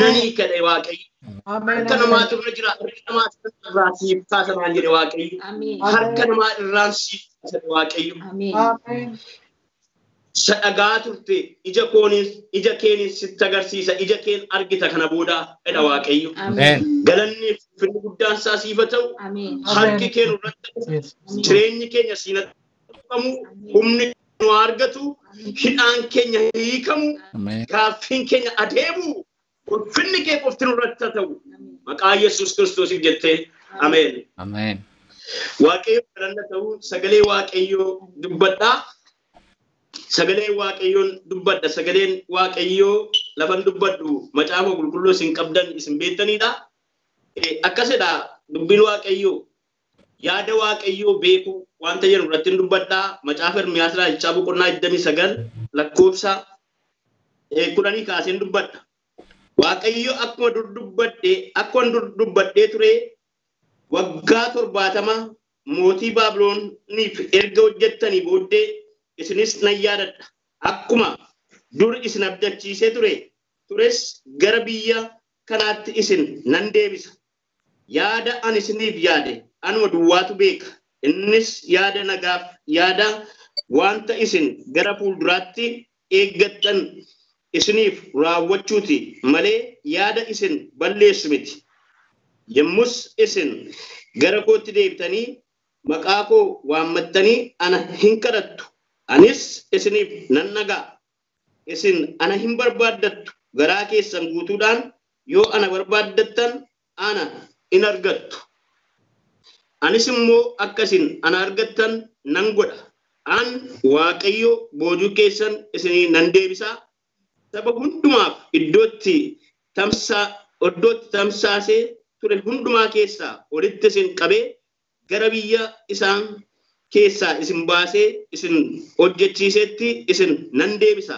nani kadhe waaqayyo harka namaatu irra jira harka namaatu irraa siif kaasanaan jedhe waaqayyo harka namaa irraan siif kaasate waaqayyo amen Sadhagaa turte ija keenis sitti agarsiisa ija keen argita kana booda edha Waaqayyo. Galanni finni guddaan isaa siif haa ta'u. Harki keen irratti jireenyi keenya siinatti qabu humni nu argatu hidhaan keenya hiikamu gaaffiin keenya adeemu ulfinni kee qofti nurratti haa ta'u. Maqaa Yesuus Kiristoosiif jettee ameen. Ameen. Waaqayyo galanna ta'u sagalee Waaqayyoo dubbadhaa. Sagalee Waaqayyoon dubbadha. Sagaleen Waaqayyoo lafan dubbadhu macaafa qulqulluu isin qabdan isin beektanidha. Akkasidha dubbiin Waaqayyoo yaada Waaqayyoo beeku wanta jedhu irratti dubbadha. Macaafa Ermiyaas raajichaa boqonnaa 29 lakkoofsa 10 kaaseen dubbadha. Waaqayyo akkuma dur dubbadhee ture waggaa 70 mootii Baabilooniif erga hojjettanii booddee isinis nan yaadadha. Akkuma dur isin abdachiisee tures gara biyya kanaatti isin nan deebisa. Yaada ani isiniif yaade anuma duwwaatu beeka. Innis yaada nagaaf yaada wanta isin gara fuulduraatti eeggattan isiniif raawwachuuti malee yaada isin balleessu miti. Yommus isin gara kootti deebitanii maqaa koo waammattanii ana hin kadhattu. Anis isiniif nan nagaa. Isin ana hin barbaaddattu. Garaa keessan guutuudhaan yoo ana barbaaddattan ana in argattu. Anis immoo akkasin ana argattan nan godha. An Waaqayyo boojuu keessan isinii nan deebisaa. Saba hundumaaf iddootti tamsaasee ture hundumaa keessaa walitti isin qabee gara biyya isaan keessaa isin baasee isin hojjechiisetti isin nan deebisa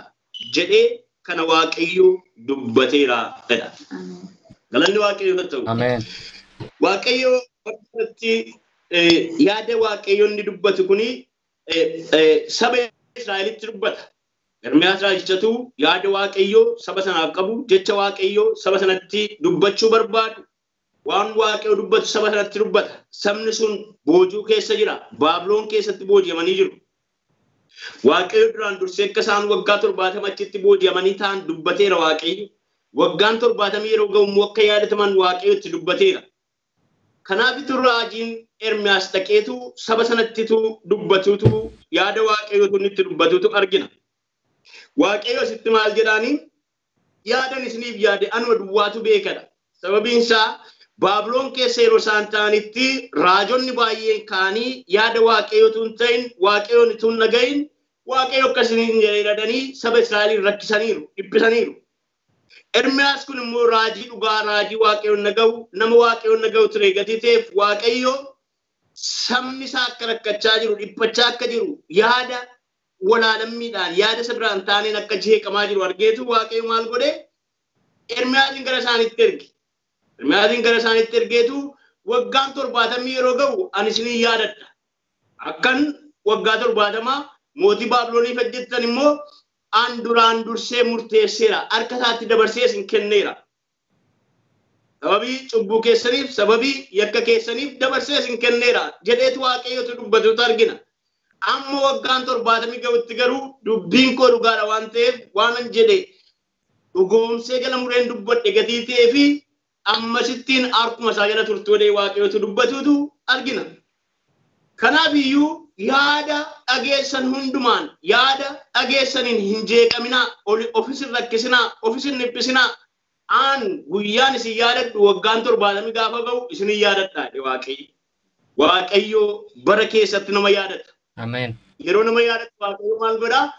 jedhee kana Waaqayyo dubbateera jedha. Galanni Waaqayyo haa ta'u. Ameen. Waaqayyo akkatti yaada Waaqayyo inni dubbatu kuni saba Israa'elitti dubbata. Ermiyaas raajichatu yaada Waaqayyo saba sanaaf qabu jecha Waaqayyo saba sanatti dubbachuu barbaadu. Waan Waaqayyo dubbatu saba sanatti dubbata. Sabni sun boojuu keessa jira. Baabiloon keessatti booji'amanii jiru. Waaqayyo duraan dursee akka isaan waggaa 70 achitti booji'amanii ta'an dubbateera Waaqayyo. Waggaan 70 yeroo ga'u immoo akka yaadataman Waaqayyo itti dubbateera. Kanaafitu raajiin Ermiyaas dhaqeetu saba sanattitu dubbatuutu yaada Waaqayyootu itti dubbatuutu argina. Waaqayyo sitti maal jedhaanii yaadan isiniif yaade anuma duwwaatu beekadha. Sababiin isaa Baabiloon keessa yeroo isaan ta'anitti raajonni baay'een kaanii yaada Waaqayyootu hin ta'in Waaqayyoon itoo hin dhagahin Waaqayyo akkasiin jedhanii saba Israa'eliin rakkisaniiru, dhiphisaniiru. Ermiyaas kun immoo raajii dhugaa raajii Waaqayyoon dhagahu nama Waaqayyoon dhagahu ture gatii ta'eef Waaqayyo sabni isaa akka rakkachaa jiru, dhiphachaa akka jiru yaada walaalammiidhaan yaada isa biraan taaneen akka jeeqamaa jiru argeetu Waaqayyo maal godhe Ermiyaasin gara isaaniitti erge. Ermiyaasin gara isaaniitti ergeetu waggaan 70 yeroo ga'u ani isinii yaadadha. Akkan waggaa 70 mootii Baabilooniif hojjettan immoo an duraan dursee murteesseera. Harka isaatti dabarsee isin kenneera. Sababii cubbuu keessaniif sababii yakka keessaniif dabarsee isin kenneera. Jedheetu Waaqayyotu dubbatutu argina. Amma waggaan 70 ga'utti garuu dubbiin koo dhugaadha waan ta'eef waanan jedhe dhugoomsee jala mureen dubbadhe gatii ta'ee fi ammasittiin harkuma isaa jala turtoodee Waaqayyotu dubbatutu argina. Kanaaf iyyuu yaada dhageessan hundumaan yaada dhageessaniin hin jeeqaminaa ofisin rakkisinaa ofisin dhiphisinaa aan guyyaan isin yaadadhu waggaan 70 gaafa ga'u isin yaadadha Waaqayyo. Waaqayyo bara keessatti nama yaadata. Ameen. Yeroo nama yaadatu Waaqayyo maal godhaa?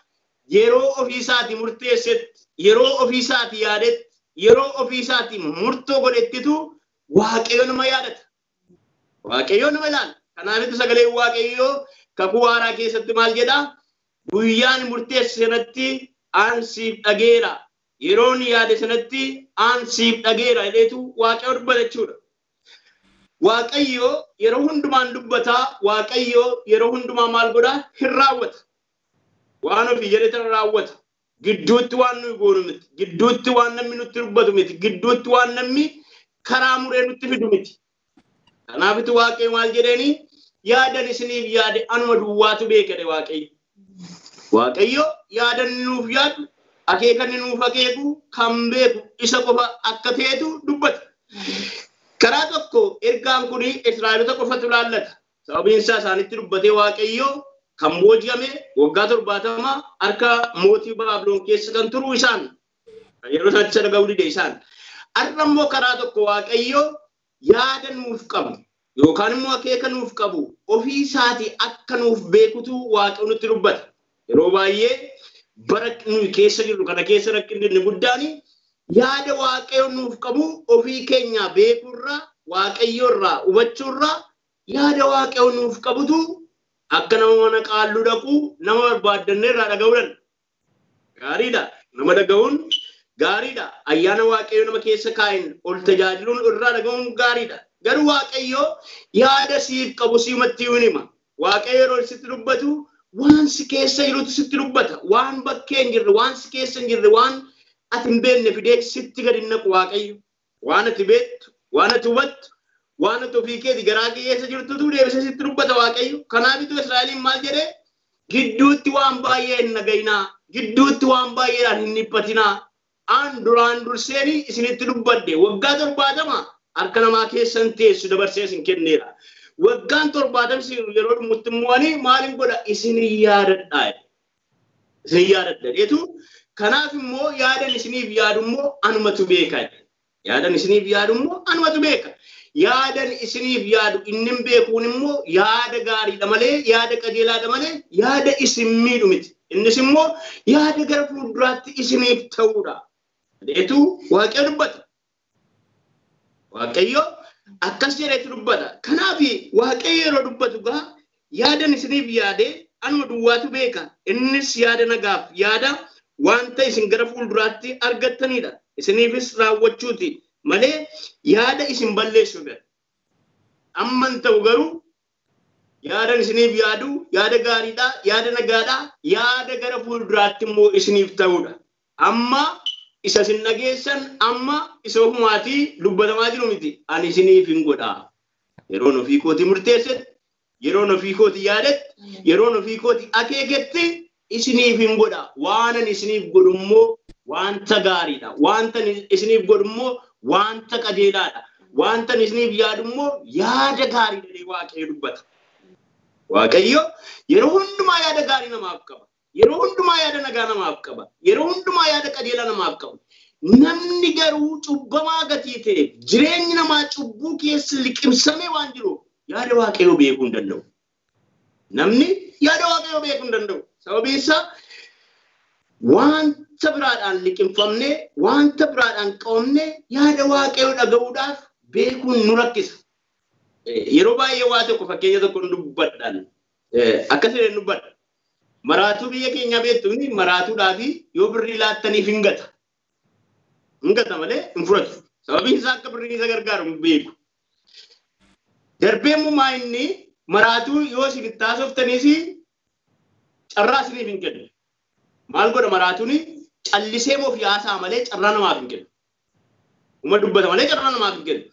Yeroo ofiisaati murteessetti, yeroo ofiisaati yaadetti, yeroo ofiisaati murtoo godhettitu Waaqayyo nama yaadata. Waaqayyo nama ilaala. Kanaafitu sagalee Waaqayyo kakuu haaraa keessatti maal jedhaa? Guyyaan murteesse sanatti aan siif dhageera. Yeroon yaade sanatti aan siif dhageera jedheetu Waaqayyo dubbata jechuudha. Waaqayyo yeroo hundumaan dubbataa, Waaqayyo yeroo hundumaa maal godhaa? Hin raawwata. Waan ofii jedhe tan raawwata. Gidduutti waan nuyi goonu miti. Gidduutti waan namni nutti dubbatu miti. Gidduutti waan namni karaa muree nutti fidu miti. Kanaafitu Waaqayyo maal jedheeni yaadan isiniif yaade anuma duwwaatu beekadhe Waaqayyo. waaqayyo yaadan nuuf yaadu akeekan nuuf akeeku kan beeku isa qofa akka ta'etu dubbata. Karaa tokko ergaan kun Israa'eloota qofatu laallata. Sababiin isaa isaanitti dubbatee waaqayyo kan booji'ame waggaa 70 harka mootii Baabiloon keessa kan turu isaan. Yeroo sanatti sana ga'uu dide isaan. Har'a immoo karaa tokko waaqayyo yaada nuuf qabu yookaan immoo akeeka nuuf qabu ofii isaatii akka nuuf beekutu waaqayyo nutti dubbata. Yeroo baay'ee bara nuyi keessa jirru kana keessa rakkinni guddaan yaada waaqayyo nuuf qabu ofii keenya beekurraa waaqayyorraa hubachuurraa yaada waaqayyo nuuf qabutu akka nama mana qaalluu dhaqu nama barbaaddanneerraa dhaga'uudhaan gaariidha. Nama dhaga'uun gaariidha. Ayyaana waaqayyo nama keessa kaa'een ol tajaajiluun irraa dhaga'uun gaariidha. Garuu waaqayyo yaada siif qabu siimatti hima. Waaqayyo yeroo sitti dubbatu waan si keessa jirutu sitti dubbata. Waan bakkee hin jirre, waan si keessa hin jirre, waan ati hin beekne fidee sitti gadi naqu waaqayyo. Waan ati beektu, waan ati hubattu, waan ati ofii keeti garaa keessa jirtutu deebisee sitti dubbata waaqayyo. Kanaafitu Israa'eliin maal jedhee gidduutti waan baay'ee hin dhaga'inaa, gidduutti waan baay'eedhaan hin dhiphatinaa. Aan duraan durseeni isinitti dubbadde waggaa 70 harka namaa keessan teessu dabarsee isin kenneera. Waggaan 70 yeroo dhumutti immoo maaliin godha isin yaadadhaa. Isin yaadadha jeetu. Kanaaf immoo yaadan isiniif yaadu immoo anumatu beeka. Yaadan isiniif yaadu immoo anumatu beeka. Yaadan isiniif yaadu inni beekuun immoo yaada gaariidha malee yaada qajeelaadha malee yaada isin miidhu miti. Innis immoo yaada gara fuulduraatti isiniif ta'uudha. Deetu waaqayyo dubbata. Waaqayyo akkas jedheetu dubbata. Kanaaf waaqayyo yeroo dubbatu gaa yaadan isiniif yaade anuma duwwaatu beeka. Innis yaada nagaaf yaada wanta isin gara fuulduraatti argattanidha. Isiniifis raawwachuuti malee yaada isin balleessu gara. Amman ta'u garuu yaadan isiniif yaadu yaada gaariidha, yaada nagaadha, yaada gara fuulduraatti immoo isiniif ta'uudha. Amma isa sin dhageessan amma isa ofumaatii dubbatamaa jiru miti. Ani isiniif hin godhaa. Yeroon ofii kooti murteessetti, yeroon ofii kooti yaadetti, yeroon ofii kooti akeeketti isiniif hin godhaa. Waan ani isiniif godhu immoo wanta gaariidha. Wanta isiniif godhu immoo wanta qajeelaadha. Wanta isiniif yaadu immoo yaada gaariidha waaqayyo dubbata. Waaqayyo yeroo hundumaa yaada gaarii namaaf qaba. Yeroo hundumaa yaada nagaa namaaf qaba. Yeroo hundumaa yaada qajeelaa namaaf qaba. Namni garuu cubbamaa gatii ta'e jireenyi namaa cubbuu keessa liqimsamee waan jiru yaada waaqayyoo beekuu hin danda'u. Namni yaada waaqayyoo beekuu hin danda'u. Sababiin isaa wanta biraadhaan liqimfamnee wanta biraadhaan qabamnee yaada waaqayyoo dhaga'uudhaaf beekuun nu rakkisa. Yeroo baay'ee waa tokko fakkeenya tokko dubbadhaan akkasiin dubbadha. Maraatuu biyya keenya beektuuni maraatuudhaa fi yoo birrii laattaniif hin gata. Hin gata malee hin fudhatu. Sababiin isaa akka birriin isa gargaaru hin beeku. Darbee immoo inni maraatuu yoo isin itti haasoftaniis carraa isiniif hin kennu. Maal godha maraatuuni callisee moo fi haasaa malee carraa namaaf hin kennu. Uma dubbata malee carraa namaaf hin kennu.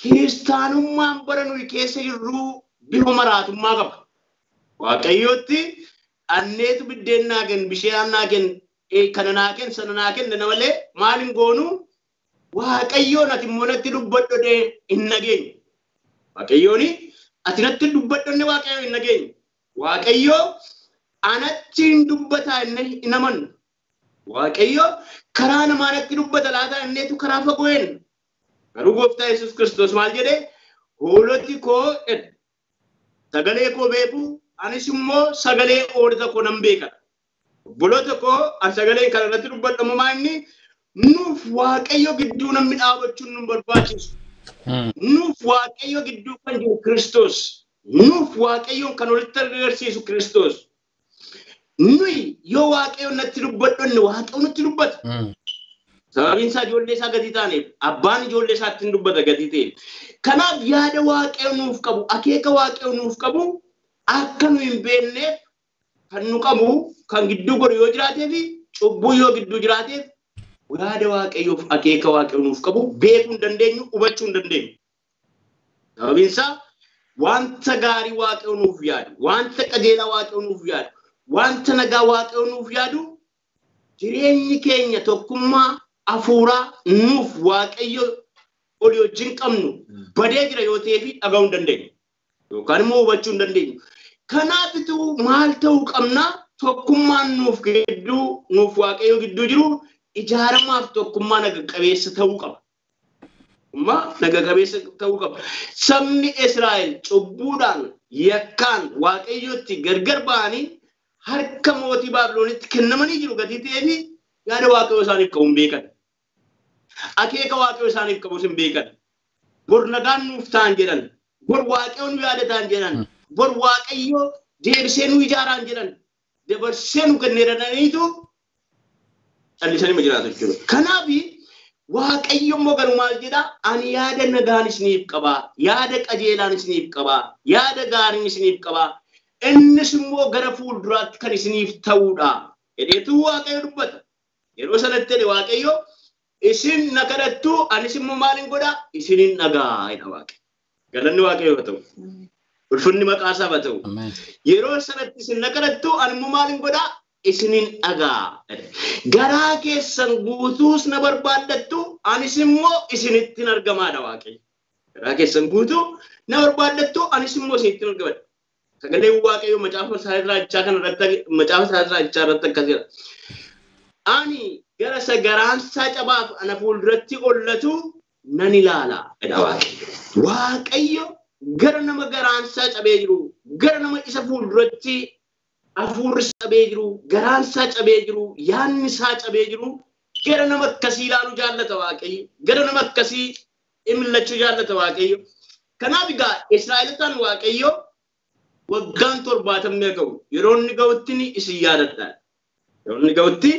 Kiristaanummaan bara nuyi keessa jirru bifa maraatummaa qaba. Waaqayyootti anneetu biddeen naa kennu bishaan naa kennu kana naa kennu sana naa kennu malee maal hin goonu waaqayyoon ati immoo natti dubbadhu hin nageenye. Waaqayyoon ati natti dubbadhu waaqayyoo hin nageenye. Waaqayyoo anatti hin dubbataa hin amannu. Waaqayyoo karaa namaa natti dubbata laataa inneetu karaa fagoo hin. Garuu gooftaa Yesuus Kiristoos maal jedhee hooloti koo sagalee koo beeku anis immoo sagalee hoolota koo nan beeka. Obboloota koo an sagalee kana irratti dubbadhamu inni nuuf waaqayyo gidduu namni dhaabachuun nu barbaachisu. Nuuf waaqayyo gidduu kan jiru Kiristoos. Nuuf waaqayyoon kan walitti agarsiisu Kiristoos. Nuyi yoo waaqayyoon natti dubbadhu waaqayyoon natti dubbata. Sababiin isaa ijoollee isaa gadi taaneef abbaan ijoollee isaatti hin dubbata gadi ta'e. Kanaaf yaada waaqayyo nuuf qabu akeeka waaqayyo nuuf qabu akka nu hin beekneef kan nu qabu kan gidduu godhu yoo jiraateef cubbuu yoo gidduu jiraateef yaada waaqayyoof akeeka waaqayyo nuuf qabu beekuu hin dandeenyu hubachuu hin dandeenyu. Sababiin isaa wanta gaarii waaqayyo nuuf yaadu wanta qajeelaa waaqayyo nuuf yaadu wanta nagaa waaqayyo nuuf yaadu jireenyi keenya tokkummaa afuuraa nuuf waaqayyo olii wajjin qabnu badee jira yoo ta'e fi dhaga'uu hin dandeenyu yookaan immoo hubachuu hin dandeenyu. Kanaafitu maal ta'uu qabna tokkummaan nuuf gidduu nuuf waaqayyo gidduu jiru ijaaramaaf tokkummaa naga qabeessa ta'uu qaba. Naga qabeessa ta'uu qaba. Sabni Israa'el cubbuudhaan yakkaan waaqayyotti gargar ba'anii harka mootii Baabiloonitti kennamanii jiru gatii ta'eefi yaada waaqayyo isaaniif qabu hin beekan. Akeeka waaqayyo isaaniif qabu hin beekan. Bor nagaan nuuf ta'an jedhan. Bor waaqayyo nu yaadataan jedhan. Bor waaqayyo deebisee nu ijaaraan jedhan. Dabarsee nu kenneeraniitu callisanii ma jiraatu jechuudha. Kanaaf waaqayyo immoo garuu maal jedha? Ani yaada nagaan isiniif qabaa. Yaada qajeelaan isiniif qabaa. Yaada gaariin isiniif qabaa. Innis immoo gara fuulduraatti kan isiniif ta'uudha. Jedheetu waaqayyo dubbata. Yeroo sanatti jedhe waaqayyo isin na kadhattu anis immoo maalin godha? Isinin dhagaa jedha waaqayyo. Galanni waaqayyo haa ta'u. Ulfinni maqaa isaa haa ta'u. Yeroo sanatti isin na kadhattu ani immoo maalin godha? Isinin dhagaa. Garaa keessan guutuus na barbaaddattu anis immoo isinittin argamaadha waaqayyo. Garaa keessan guutuu na barbaaddattu anis immoo isinittin argamadha. Sagalee waaqayyo macaafa isaa irratti akkas jedha. Ani gara sagaraan isaa cabaaf ana fuulduratti ollatu nan ilaala jedha waaqayyo. Waaqayyo gara nama garaan isaa cabee jiru, gara nama isa fuulduratti hafuurri cabee jiru, garaan isaa cabee jiru, yaanni isaa cabee jiru, gara nama akkasii ilaaluu jaallata waaqayyo. Gara nama akkasii imillachuu jaallata waaqayyo. Kanaaf egaa Israa'elotaan waaqayyo waggaan 70 ga'u. Yeroo inni ga'utti isin yaadadha. Yeroo inni ga'utti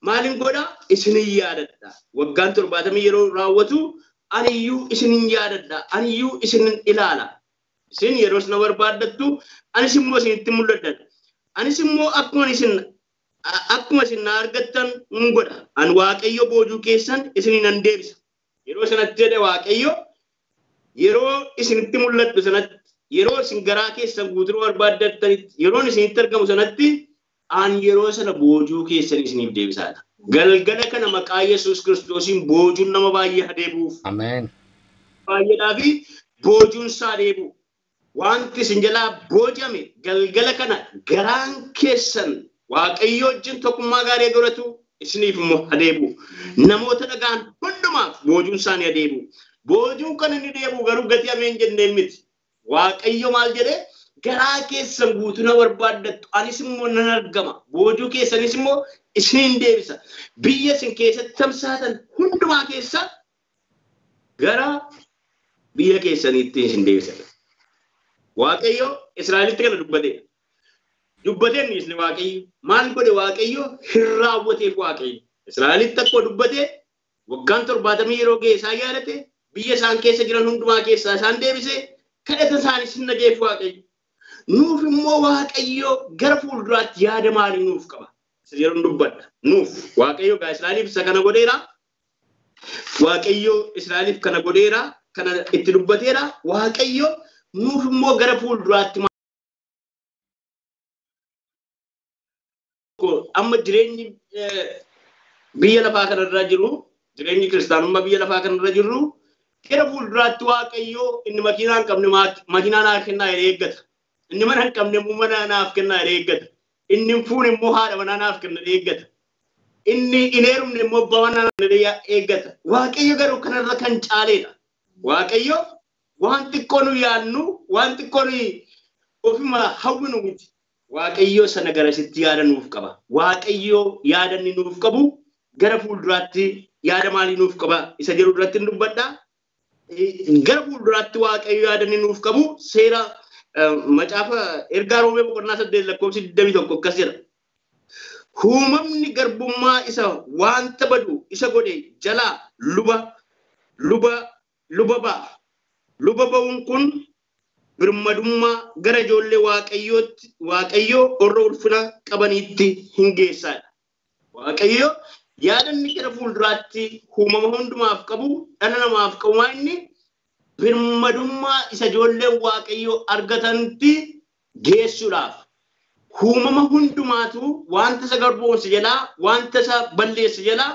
maalin godha? Isinin yaadadha. Waggaan 70 yeroo raawwatu aniyyuu isinin yaadadha. Aniyyuu isinin ilaala. Isin yeroo isin barbaaddattu anis immoo isinitti mul'adha. Anis immoo akkuma isin na argattan nun godha. Ani waaqayyo boojuu keessan isinin nan deebisa. Yeroo sanatti jedhe waaqayyo yeroo isinitti mul'adhu sanatti yeroo isin garaa keessan guutuu barbaaddattanitti yeroo isinitti argamu sanatti aan yeroo sana boojuu keessan isiniif deebisaadha. Galgala kana maqaa Yesuus Kiristoosiin boojuun nama baay'ee hadeebuuf. Ameen. Baay'eedhaafi boojuun isaa deebi'u. Wanti isin jalaa boojame galgala kana garaan keessan waaqayyo wajjin tokkummaa gaarii godhatu isiniif immoo hadeebi'u. Namoota dhagaan hundumaaf boojuun isaanii hadeebi'u. Boojuun kan inni deebi'u garuu gatii ameen jenneen miti. Waaqayyo maal jedhee garaa keessan guutuu na barbaaddattu anis immoo nan argama. Boojuu keessanis immoo isiniin deebisa. Biyya isin keessatti tamsaatan hundumaa keessa gara biyya keessaniitti isin deebisa. Waaqayyo Israa'elitti kana dubbateera. Dubbateen isni waaqayyo maal godhe waaqayyo hin raawwateef waaqayyo. Israa'elitti akkuma dubbate waggaan 70 yeroo ga'e isaan yaadate biyya isaan keessa jiran hundumaa keessaa isaan deebise. Kadhata isaanis hin dhageef waaqayyo. Nuuf immoo waaqayyo gara fuulduraatti yaada maalii nuuf qaba? Yeroo dubbadha. Nuuf waaqayyo gaa Israa'eliif isa kana godheera. Waaqayyo Israa'eliif kana godheera. Kana itti dubbateera. Waaqayyo nuuf immoo gara fuulduraatti amma jireenyi biyya lafaa kanarra jiru, jireenyi kiristaanummaa biyya lafaa kanarra jiru. Gara fuulduraatti waaqayyo inni makiinaa hin qabne makiinaa naaf kennaa eeggata. Inni mana hin qabne immoo mana naaf kennaa eeggata. Inni hin fuune immoo haadha manaa naaf kenna eeggata. Inni hin heerumne immoo abbaa manaa eeggata. Waaqayyo garuu kanarra kan caaleedha. Waaqayyo waan xiqqoo nu yaadnu, waan xiqqoo nu ofuma hawwinu miti. Waaqayyo sana garasitti yaada nuuf qaba. Waaqayyo yaada inni nuuf qabu gara fuulduraatti yaada maalii nuuf qaba? Isa jedhu irratti dubbadha. Gara fuulduraatti waaqayyo yaada inni nuuf qabu seera macaafa ergaa Roomee boqonnaa 8 lakkoofsi 21 akkas jedha. Uumamni garbummaa isa wanta badu isa godhe jalaa luba ba'a. Luba ba'uun kun birmadummaa gara ijoollee waaqayyoo warra ulfina qabaniitti hin geessaadha. Waaqayyo yaada inni gara fuulduraatti uumama hundumaaf qabu dhala namaaf qabu inni birmadummaa isa ijoolleen waaqayyoo argatanitti geessuudhaaf uumama hundumaatu wanta isa garboomse jedha wanta isa balleesse jedha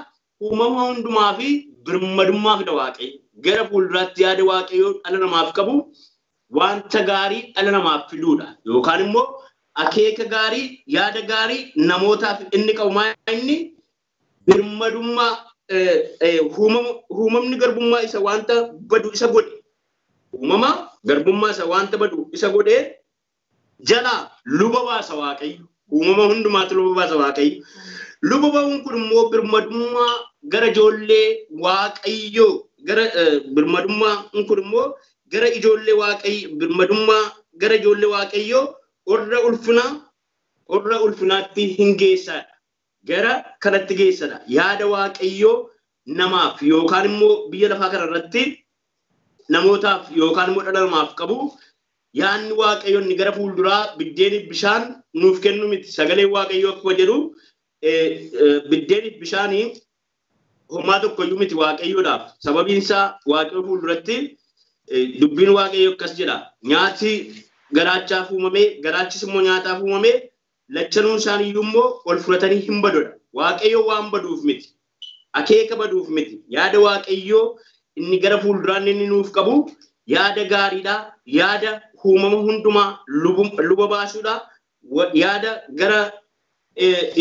uumama hundumaa fi birmadummaa fida Waaqayyo gara fuulduraatti yaada Waaqayyo dhala namaaf qabu wanta gaarii dhala namaaf fiduudha yookaan immoo akeeka gaarii yaada gaarii namootaaf inni qabu inni birmadummaa uumamni garbummaa isa wanta badu isa godhe uumama garbummaa isa wanta badu isa godhe jala luba baasa Waaqayyo uumama hundumaatu luba baasa Waaqayyo luba bahuun kun immoo birmadummaa gara ijoollee Waaqayyo gara birmadummaa kun immoo gara ijoollee Waaqayyo birmadummaa gara ijoollee Waaqayyo orra ulfinaatti hin geessadha gara kanatti geessadha yaada Waaqayyo namaaf yookaan immoo biyya lafaa kana irratti namootaaf yookaan immoo dhala namaaf qabu yaanni Waaqayyo inni gara fuulduraa biddeeniif bishaan nuuf kennu miti sagalee Waaqayyo akkuma jedhu biddeeniif bishaanii homaa tokkoyyuu miti Waaqayyoodhaaf sababiin isaa Waaqayyo fuulduratti dubbiin Waaqayyo akkas jedha nyaati garaachaaf uumamee garaachis immoo nyaataaf uumamee lachanuun isaaniiyyuu immoo ol fudhatanii hin badodha Waaqayyo waan baduuf miti akeeka baduuf miti yaada Waaqayyo inni gara fuulduraan inni nuuf qabu yaada gaariidha yaada uumama hundumaa luba baasuudha yaada gara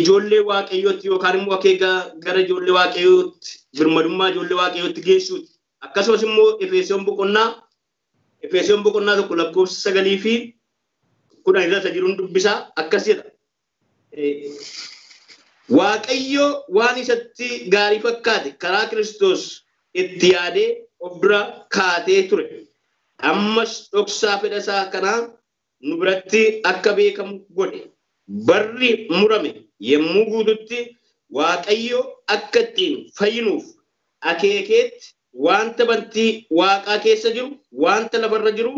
ijoollee Waaqayyootti yookaan immoo akeeka gara ijoollee Waaqayyootti birmadummaa ijoollee Waaqayyootti geessuuti akkasumas immoo Efesoon boqonnaa tokko lakkoofsa 9 fi 10 irratti jiruun dubbisaa akkas jedha Waaqayyo waan isatti gaarii fakkaate karaa Kiristoos itti yaadee of dura kaatee ture ammas dhoksaa fedha isaa kanaa nu biratti akka beekamu godhe barri murame yemmuu guututti Waaqayyo akka ittiin fayyinuuf akeekeetti wanta bantii Waaqaa keessa jiru wanta lafarra jiru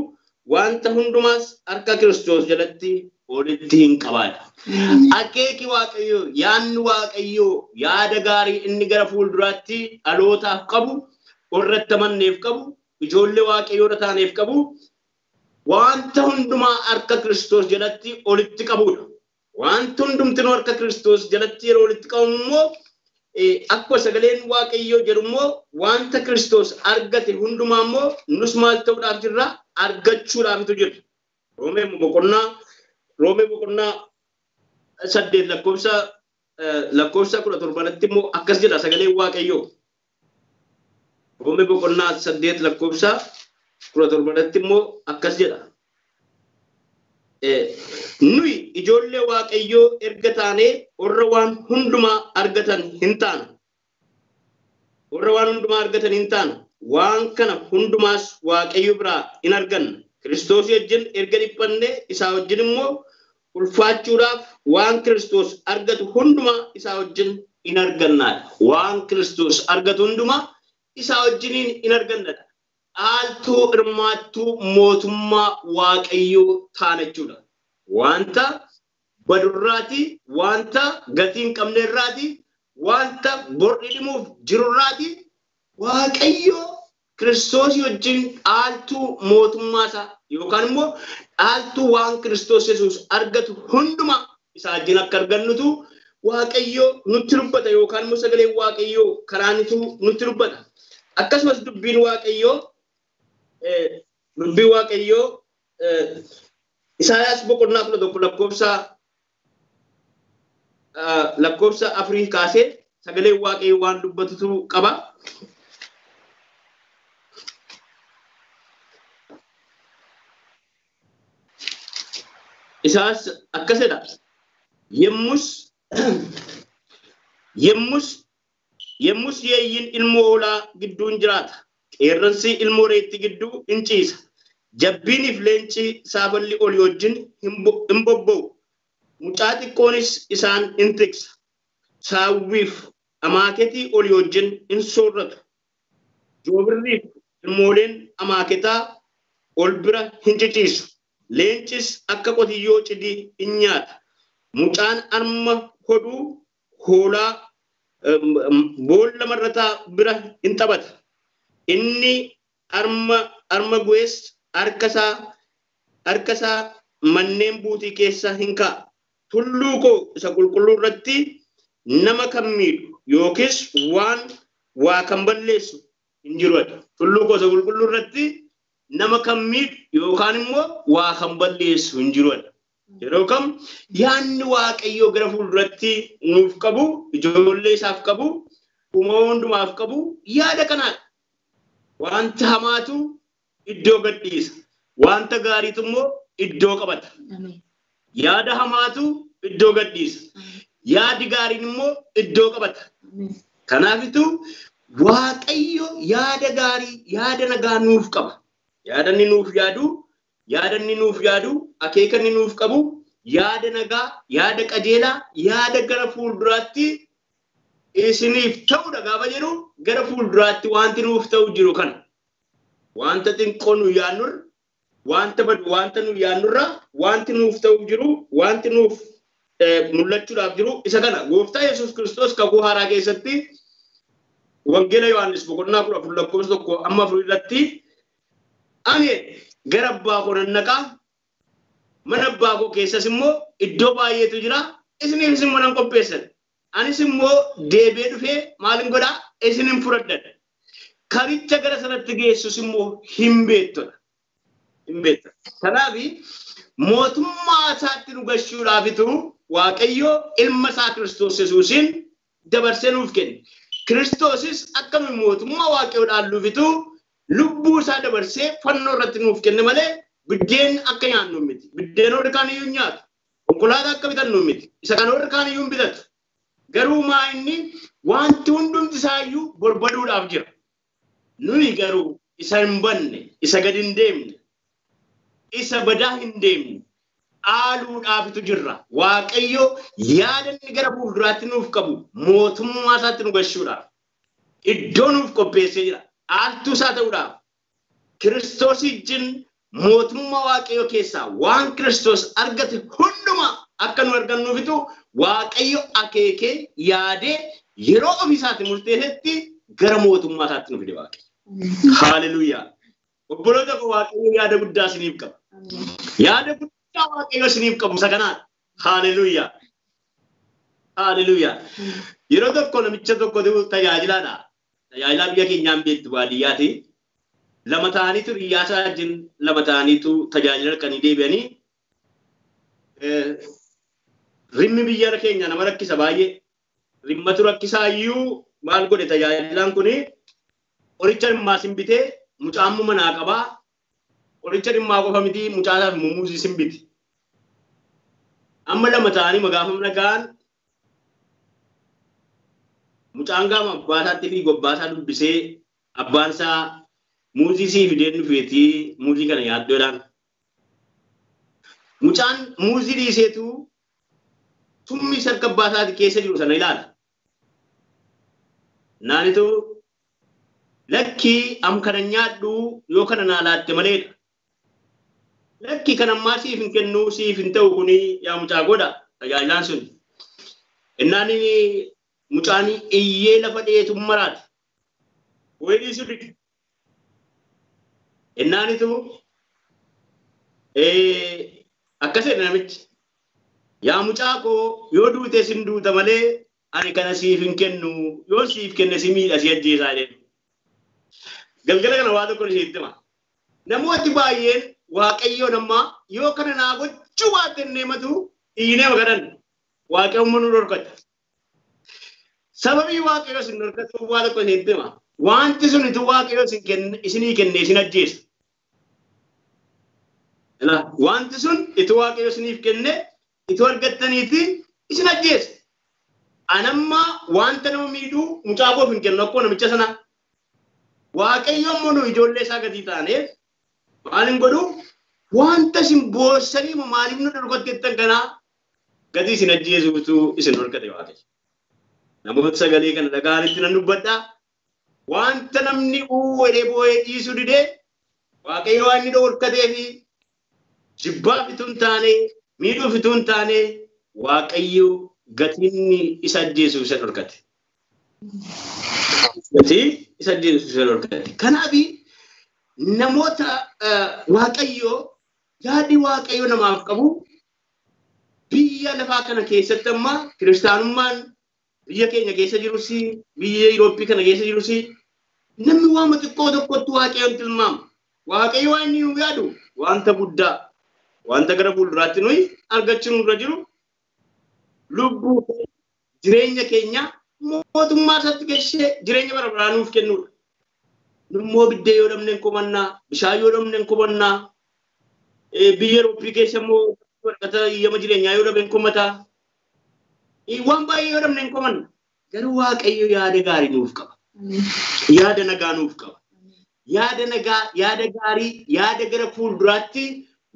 wanta hundumaas harka Kiristoos jalatti walitti hin qabaadha akeeki Waaqayyo yaanni Waaqayyo yaada gaarii inni gara fuulduraatti dhalootaaf qabu irratti amanneef qabu ijoollee Waaqayyoo taaneef qabu wanta hundumaa harka Kiristoos jalatti walitti qabuudha wanta hundumtuu harka Kiristoos jalatti yeroo walitti qabamu immoo akkuma sagaleen Waaqayyoo jedhu immoo wanta Kiristoos argate hundumaa immoo nus maal ta'uudhaaf jirra argachuudhaafitu jira Roomee boqonnaa 8 lakkoofsa 17 immoo akkas jedha sagaleen Waaqayyoo Roomee boqonnaa 8 lakkoofsa 17 immoo akkas jedha nuyi ijoollee Waaqayyoo erga taanee warra waan hundumaa argatan hin taana waan kana hundumaas Waaqayyo biraa in arganna Kiristoos wajjin erga dhiphanne isaa wajjin immoo ulfaachuudhaaf waan Kiristoos argatu hundumaa isaa wajjin in argannaadha waan Kiristoos argatu hundumaa isaa wajjin in argannadha aaltuu irmaattuu mootummaa Waaqayyoo taanachuudha wanta badurraati wanta gatiin qabneerraati wanta bordhimuuf jirurraati Waaqayyo Kiristoos wajjin aaltuu mootummaasaa yookaan immoo aaltuu waan Kiristoos Yesuus argatu hundumaa isaa wajjin akka argannutu Waaqayyo nutti dubbata yookaan immoo sagaleen Waaqayyo karaanitu nutti dubbata akkasumas dubbiin Waaqayyo Isaayaas boqonnaa 11 lakkoofsa 4 kaasee sagaleen Waaqayyo waan dubbatutu qaba Isaas akkasidha yemmus yeeyyin ilmoo hoolaa gidduun jiraata qeerransi ilmoo reetti gidduu in ciisa jabbiiniif leenci saaballi olii wajjin hin bobba'u mucaa xiqqoonis isaan in tiksa saawwiif amaaketii olii wajjin in soorratu joobirriif ilmooleen amaaketaa ol bira hin ciciisu leencis akka qotiyyoo cidii in nyaata mucaan arma hodhuu hoolaa boolla marrataa bira in taphata inni arma gu'ees harkasaa manneen buutii keessa hin kaa'a tulluu koo isa qulqulluu irratti nama kan miidhu yookiis waa kan balleessu hin jiruudha. Tulluu koo isa qulqulluu irratti nama kan miidhu yookaan immoo waa kan balleessu hin jiruudha. Yeroo kam yaanni Waaqayyoo gara fuulduratti nuuf qabu, ijoollee isaaf qabu, uumama hundumaaf qabu yaada kanaadha. Wanta hamaatu iddoo gadhiisa. Wanta gaariitu immoo iddoo qabata. Yaada hamaatu iddoo gadhiisa. Yaadi gaariin immoo iddoo qabata. Kanaafitu Waaqayyo yaada gaarii, yaada nagaa nuuf qaba. Yaada inni nuuf yaadu, akeeka inni nuuf qabu, yaada nagaa, yaada qajeelaa, yaada gara fuulduraatti isiniif ta'udha gaafa jedhu gara fuulduraatti wanti nuuf ta'u jiru kana. Wanta xiqqoo nu yaannurra, wanta nu yaannurra, wanti nuuf ta'u jiru, wanti nuuf mul'achuudhaaf jiru isa kana. Gooftaa Yesuus Kiristoos kakuu haaraa keessatti Wangeela Yohaannis boqonnaa 14:1-4 irratti ani gara abbaa koo nan dhaqaa, mana abbaa koo keessas immoo iddoo baay'eetu jira, isiniifis immoo nan qopheessan. Anis immoo deebi'ee dhufee maalin godhaa isinin fudhadha. Karicha gara sanatti geessus immoo hin beektudha. Kanaaf mootummaa isaatti nu gashuudhaafitu Waaqayyo ilma isaa Kiristoos Yesuusin dabarsee nuuf kenne. Kiristoosis akkamiin mootummaa Waaqayyoo dhaalluufitu lubbuu isaa dabarsee fannoo irratti nuuf kenne malee biddeen akka nyaannu miti. Biddeen warri kaaniyyuu nyaatu. Konkolaataa akka bitannu miti. Isa kan warri kaaniyyuu bitatu. Garuu maa inni wanti hundumti isaayyuu barbaduudhaaf jira. Nuyi garuu isa hin banne, isa gadi hin deemne, isa badaa hin deemne dhaaluudhaafitu jirra. Waaqayyo yaada inni gara fuulduraatti nuuf qabu mootummaa isaatti nu gashuudhaaf iddoo nuuf qopheessee jira. Dhaaltuu isaa ta'uudhaaf Kiristoos wajjin mootummaa Waaqayyo keessaa waan Kiristoos argate hundumaa akka nu argannuufitu Waaqayyo akeekee yaadee yeroo ofiisaatti murteessetti gara mootummaa isaatti nu fide Waaqayyo. Haaleluyyaa. Obboloota koo Waaqayyo yaada guddaa isiniif qaba. Yaada guddaa Waaqayyo isiniif qabu isa kanaadha. Haaleluyyaa. Haaleluyyaa. Yeroo tokko namicha tokkotu tajaajilaadha. Tajaajilaa biyya keenyaan beektu baadiyyaati. Lama ta'aniitu Iyyaasaa wajjin lama ta'aniitu tajaajila halkanii deebi'anii rimmi biyya keenya nama rakkisa baay'ee. Rimmatu rakkisaa iyyuu maal godhe tajaajilaan kuni qoricha dhimmaa simbitee mucaammu manaa qabaa. Qoricha dhimmaa qofa miti mucaasaaf muumuusii simbiti. Amma lama ta'anii magaafamna ga'an mucaan gaama abbaasaatti fi gobbaasaa dubbisee abbaan isaa muuzii sii fidee dhufeetii muuzii kana yaaddoodhaan. Mucaan muuzii dhiiseetu tummi sarka abbaasaati keessa jiru sana ilaala. Naanitu lakkii am kana nyaadhu yoo kana naa laatte maleedha. Lakkii kan ammaa siif hin kennu siif hin ta'u kuni yaa mucaa godha tajaajilaan sun. Innaan mucaan iyyee lafa dheetu maraati. Wayii sirri. Innaanitu akkasii namichi. Yaa mucaa koo yoo duute sin duuta malee ani kana siif hin kennu yoo siif kenne si miidha si ajjeesaa jedhu. Galgala kana waa tokko isiitti hima. Namooti baay'een Waaqayyo namaa yoo kana naa gochuu baatte neematu iyyinee magadan Waaqayyo nu dhorkata. Sababii Waaqayyo isin dhorkatu waa tokko isiitti hima. Wanti sun itu Waaqayyo isinii kenne isin ajjeesa. Wanti sun itu Waaqayyo isiniif kenne itu argattaniiti isin ajjeesa. Anamma wanta nama miidhuu mucaa koof hin kennu akkoo namicha sana. Waaqayyo immoo nu ijoollee isaa gadi taaneef maalin godhu wanta isin boossanii maaliif nu dhorkatteettan kanaa gadi isin ajjeesuutu isin dhorkate Waaqayyo. Namoota sagalee kana dhaga'anitti nan dubbadhaa. Wanta namni uwwedee boo'ee dhiisuu didee Waaqayyo waan inni dhorkatee fi jibbaaf ituu hin taane miidhuuf ituu hin taane Waaqayyo gatiin isa ajjeesuuf isa dhorkate. Gatii isa ajjeesuuf isa dhorkate. Kanaaf namoota Waaqayyo yaadi Waaqayyo namaaf qabu biyya lafaa kana keessatti amma kiristaanummaan biyya keenya keessa jirus biyya Yurooppii kana keessa jirus namni waan xiqqoo tokkotti waaqayyoon tilmaama. Waaqayyo waan inni nu yaadu wanta guddaa wanta gara fuulduraatti nuyi argachuun irra jiru lubbuu jireenya keenya mootummaa isaatti geessee jireenya bara baraa nuuf kennudha. Nummoo biddee yoo dhabneen komannaa bishaan yoo dhabneen komannaa biyya Yurooppii keessa immoo warqata yama jireenyaa yoo dhabneen komataa waan baay'ee yoo dhabneen komanna garuu waaqayyo yaada gaarii nuuf qaba. Yaada nagaa nuuf qaba. Yaada nagaa, yaada gaarii, yaada gara fuulduraatti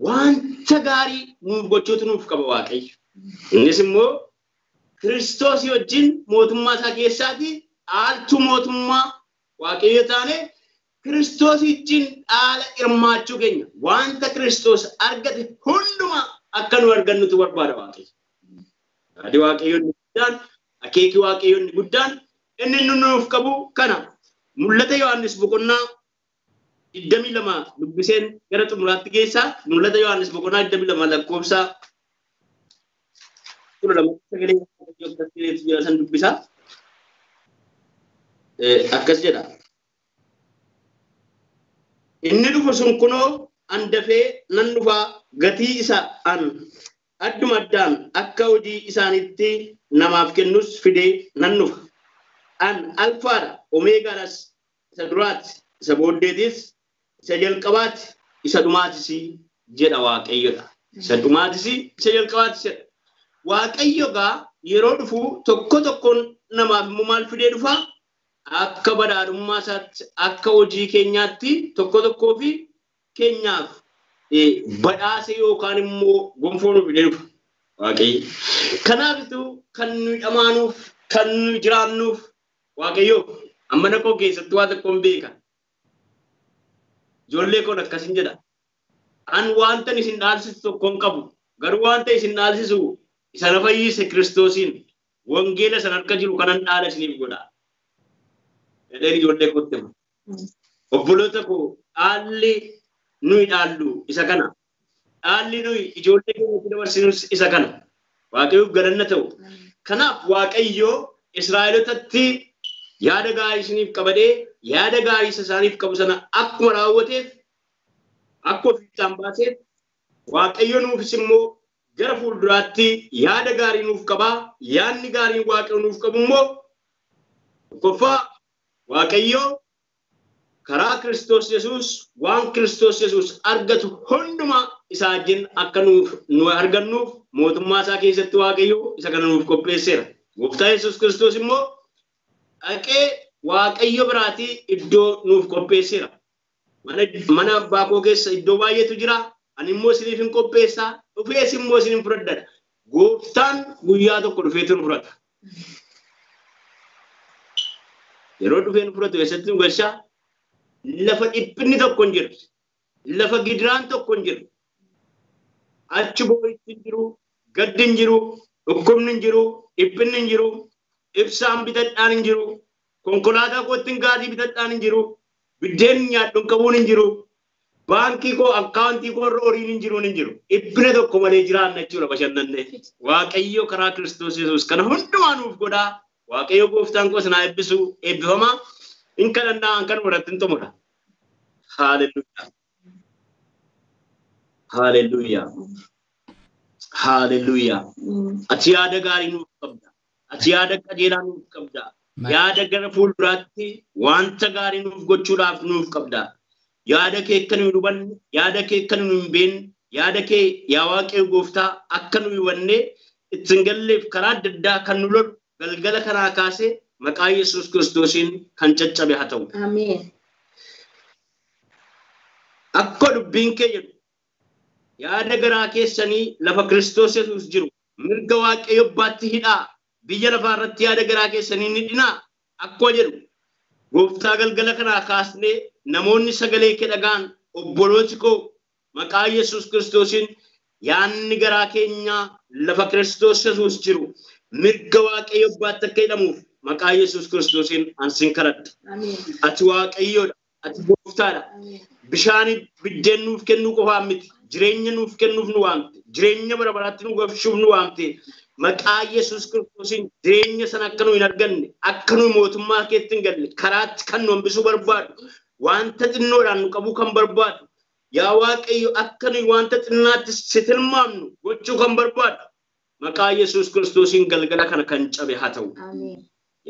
wanta gaarii nuuf gochuutu nuuf qaba waaqayyo. Innis immoo Kiristoos wajjin mootummaa isaa keessaati aaltu mootummaa waaqayyo taane Kiristoos wajjin dhaala hirmaachuu keenya wanta Kiristoos argate hundumaa akka nu argannutu barbaada waaqayyo. Yaadi waaqayyoon guddaan, akeeki waaqayyoon guddaan inni nuuf qabu kana. Mul'ata Yohaannis boqonnaa 22 dubbiseen gara xumuraatti geessaa. Mul'ata Yohaannis boqonnaa 22 lakkoofsa 12 dubbisaa. Akkas jedha. Inni dhufu sun kunoo handafee nan dhufaa gatii isa an adduma addaan akka hojii isaaniitti namaaf kennus fidee nan dhufa. An alfaadha omeegaadhas isa duraati isa booddeetis isa jalqabaati isa dhumaatis jedha waaqayyodha. Isa dhumaatis isa jalqabaati jedha. Waaqayyogaa yeroo dhufu tokko tokkoon namaaf immoo maal fidee dhufa? Akka badhaadhummaa isaatti akka hojii keenyaatti tokko tokkoo fi keenyaaf badhaasa yookaan immoo gonfoo nuuf fidee dhufa waaqayyo. Kanaafitu kan nu dhamaanuuf kan nu jiraannuuf waaqayyo amma nakoo keessatti waa tokko hin beeka. Ijoollee koon akkasin jedha. An wanta isin dhaalsisu tokko hin qabu. Garuu wanta isin dhaalsisu isa na fayyise Kiristoosiin wangeela san harka jiru kanan dhaala isiniif godha. Jedheen ijoollee kootti hima. Obboloota koo dhaalli nuyi dhaallu isa kana. Dhaalli nuyi ijoollee keenyatti dabarsinus isa kana. Waaqayyoof galanna ta'u. Kanaaf waaqayyo Israa'eelotatti yaada gaarii isiniif qabadee yaada gaarii isaaniif qabu sana akkuma raawwateef akka ofiisaan baaseef waaqayyo nuufis immoo gara fuulduraatti yaada gaarii nuuf qabaa. Yaadni gaarii waaqayyo nuuf qabu immoo tokkoffaa waaqayyo karaa Kiristoos Yesuus waan Kiristoos Yesuus argatu hundumaa isaa wajjin akka nu argannuuf mootummaa isaa keessatti waaqayyo isa kana nuuf qopheesseera. Gooftaan Yesuus Kiristoos immoo dhaqee waaqayyo biraatii iddoo nuuf qopheesseera. Mana abbaa koo keessa iddoo baay'eetu jira. Ani immoo isiniif hin qopheessaa. Dhufees immoo isin fudhadha. Gooftaan guyyaa tokko dhufeetu nu fudhata. Yeroo dhufee nu fudhatu eessatti nu galchaa? Lafa dhiphinni tokko hin jiru. Lafa gidiraan tokko hin jiru. Achi boo'ichi hin jiru. Gaddi hin jiru. Dhukkubni hin jiru. Dhiphinni hin jiru. Ibsaan bitadhaan hin jiru. Konkolaataa kootiin gaazii bitadhaan hin jiru. Biddeen nyaadhuun qabuun hin jiru. Baankii koo akkaawuntii koo irra horiin hin jiruun hin jiru. Dhiphina tokko malee jiraanna jechuudha bashannanne. Waaqayyo karaa Kiristoos Yesuus kana hundumaa nuuf godhaa. Waaqayyo gooftaan koo sinaa eebbisu eebbifamaa. In kadhannaa an kan irratti hin xumura. Haaleluyyaa. Haaleluyyaa. Haaleluyyaa. Ati yaada gaarii nuuf qabda. Ati yaada qajeelaa nuuf qabda. Yaada gara fuulduraatti wanta gaarii nuuf gochuudhaaf nuuf qabda. Yaada kee akka nu hubanne, yaada kee akka nu hin beekne, yaada kee yaa Waaqayyo gooftaa akka nu hubanne ittiin galleef karaa adda addaa kan nu lolu galgala kanaa kaasee maqaa Yesuus Kiristoosiin kan caccabe haa ta'u. Ameen. Akka dubbiin kee jedhu yaada garaa keessanii lafa Kiristoos Yesuus jiru mirga Waaqayyo abbaatti hidhaa biyya lafaa irratti yaada garaa keessanii ni dhinaa akkuma jedhu gooftaa galgala kanaa kaasnee namoonni sagalee kee dhagaan obbolooti koo maqaa Yesuus Kiristoosiin yaanni garaa keenyaa lafa Kiristoos Yesuus jiru mirga Waaqayyo abbaatti akka hidhamuuf maqaa Yesuus Kiristoosiin ansin kadhadha. Ati Waaqayyoodha. ati gooftaadha. Bishaan biddeen nuuf kennuu qofaa miti. Jireenya nuuf kennuuf nu waamte. Jireenya bara baraatti nu goofshuuf nu waamte. Maqaa Yesuus Kiristoosiin jireenya sana akka nu hin arganne, akka nu mootummaa keetti hin galle, karaatti kan nu hambisuu barbaadu, wanta xinnoodhaan nu qabuu kan barbaadu, yaa Waaqayyo akka nu wanta xinnaatti si tilmaamnu gochuu kan barbaadu, maqaa Yesuus Kiristoosiin galgala kana kan cabe haa ta'u.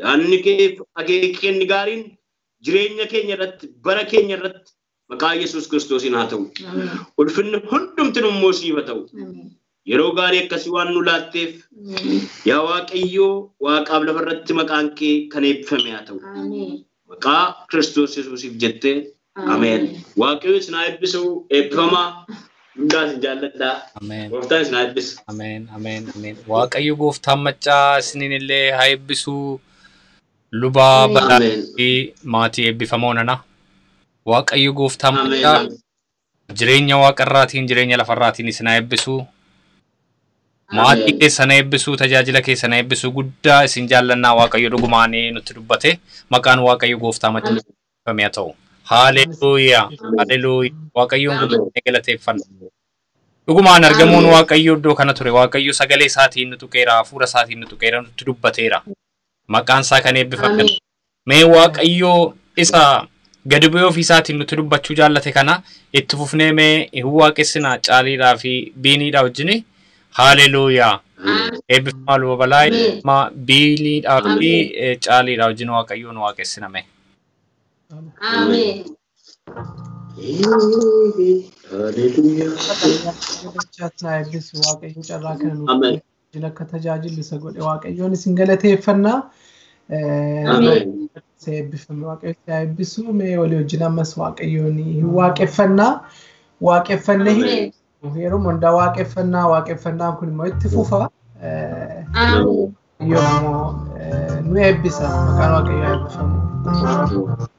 Yaanni kee akeekni gaariin jireenya keenya irratti, bara keenya irratti maqaa Yesuus Kiristoosiin haa ta'u. Ulfinni hundumti immoo siif haa ta'u. Yeroo gaarii akkasii waan nu laatteef yaa Waaqayyo Waaqaaf lafa irratti maqaan kee kan eebbifame haa ta'u. Maqaa Kiristoos Yesuusiif jettee ameen. Waaqayyo isin haa eebbisu, eebbifamaa. Hundaa isin jaalladhaa. Gooftaan isin haa eebbisu. Ameen, ameen, ameen. Waaqayyo gooftaan maccaa isiniin illee haa eebbisu. Lubaa bal'aa fi maatii eebbifamoo nana. Waaqayyo gooftaan maccaa jireenya waaqarraatiin, jireenya lafarraatiin isin haa eebbisu. Maatii keessan eebbisu, tajaajila keessan eebbisu guddaa isin jaallannaa Waaqayyo dhugumaan nutti dubbate. Maqaan Waaqayyo gooftaa maccaa eebbifame haa ta'u. Haleluuyaa, haleluuyaa. Waaqayyoon guddisnee galateeffanna. Dhugumaan argamuun Waaqayyo iddoo kana ture. Waaqayyo sagalee isaatiin nu tuqeera, hafuura isaatiin nu tuqeera, nutti dubbateera. Maqaan isaa kan eebbifame. Mee Waaqayyo isa gadi bu'ee ofii isaatiin nutti dubbachuu jaallate kana itti fufnee mee hin waaqessinaa caaliidhaa fi biiniidhaa wajjin. Haleluuyaa. Eebbifamaa luba balaa biiliidhaa fi caaliidhaa wajjin Waaqayyoon waaqessiname. Ameen. Waaqayyo carraa kana nuuf akka tajaajilu isa godhe Waaqayyoon isin galateeffannaa. Eebbifame Waaqayyo isin eebbisu mee walii wajjin ammas Waaqayyoon hin waaqeffannaa. Waaqeffannee yeroo hundaa waaqeffannaan kun immoo itti fufa. Yommuu nu eebbisa maqaan Waaqayyoo eebbifamu.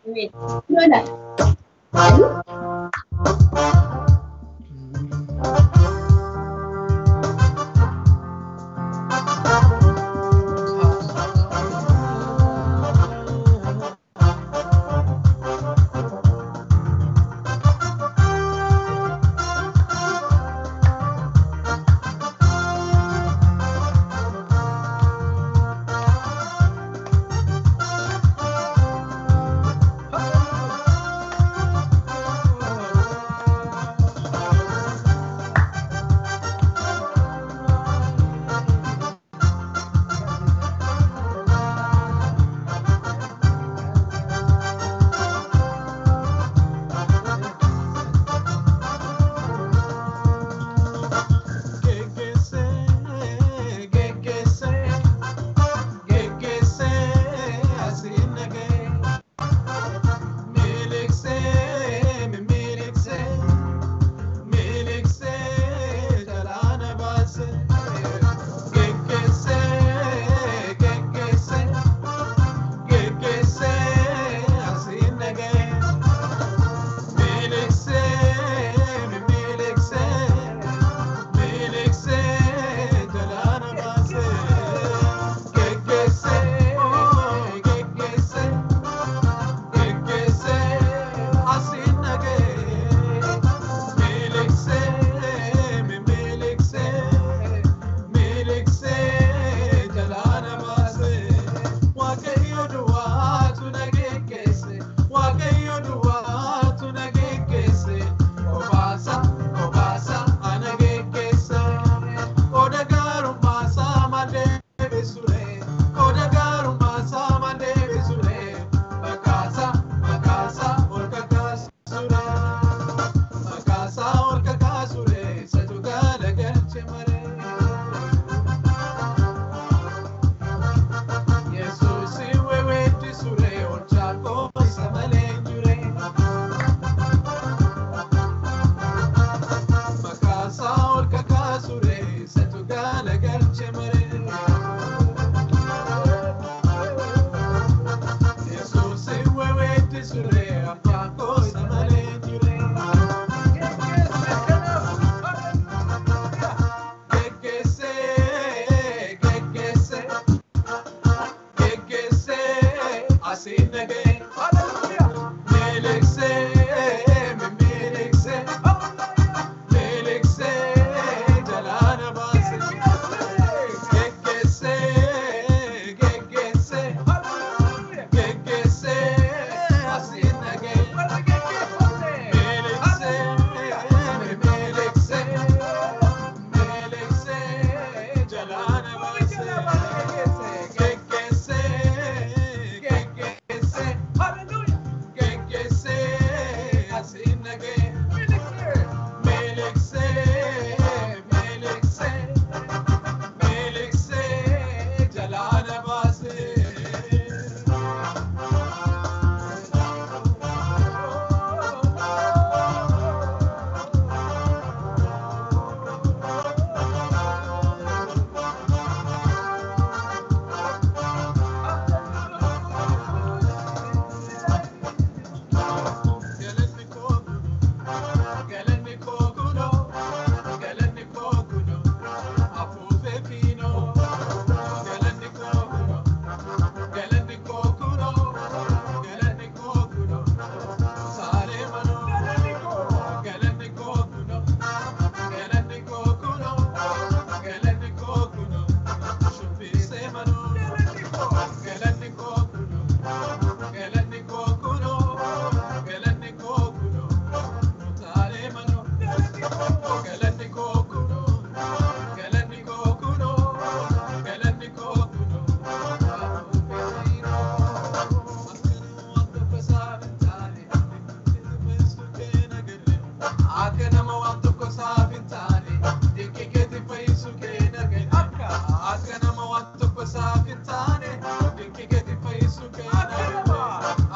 akka nama waan tokko isaaf hin taane dinqii keetiin fayyisuu kee nagee akka nama waan tokko isaaf hin taane dinqii keetiin fayyisuu kee nagee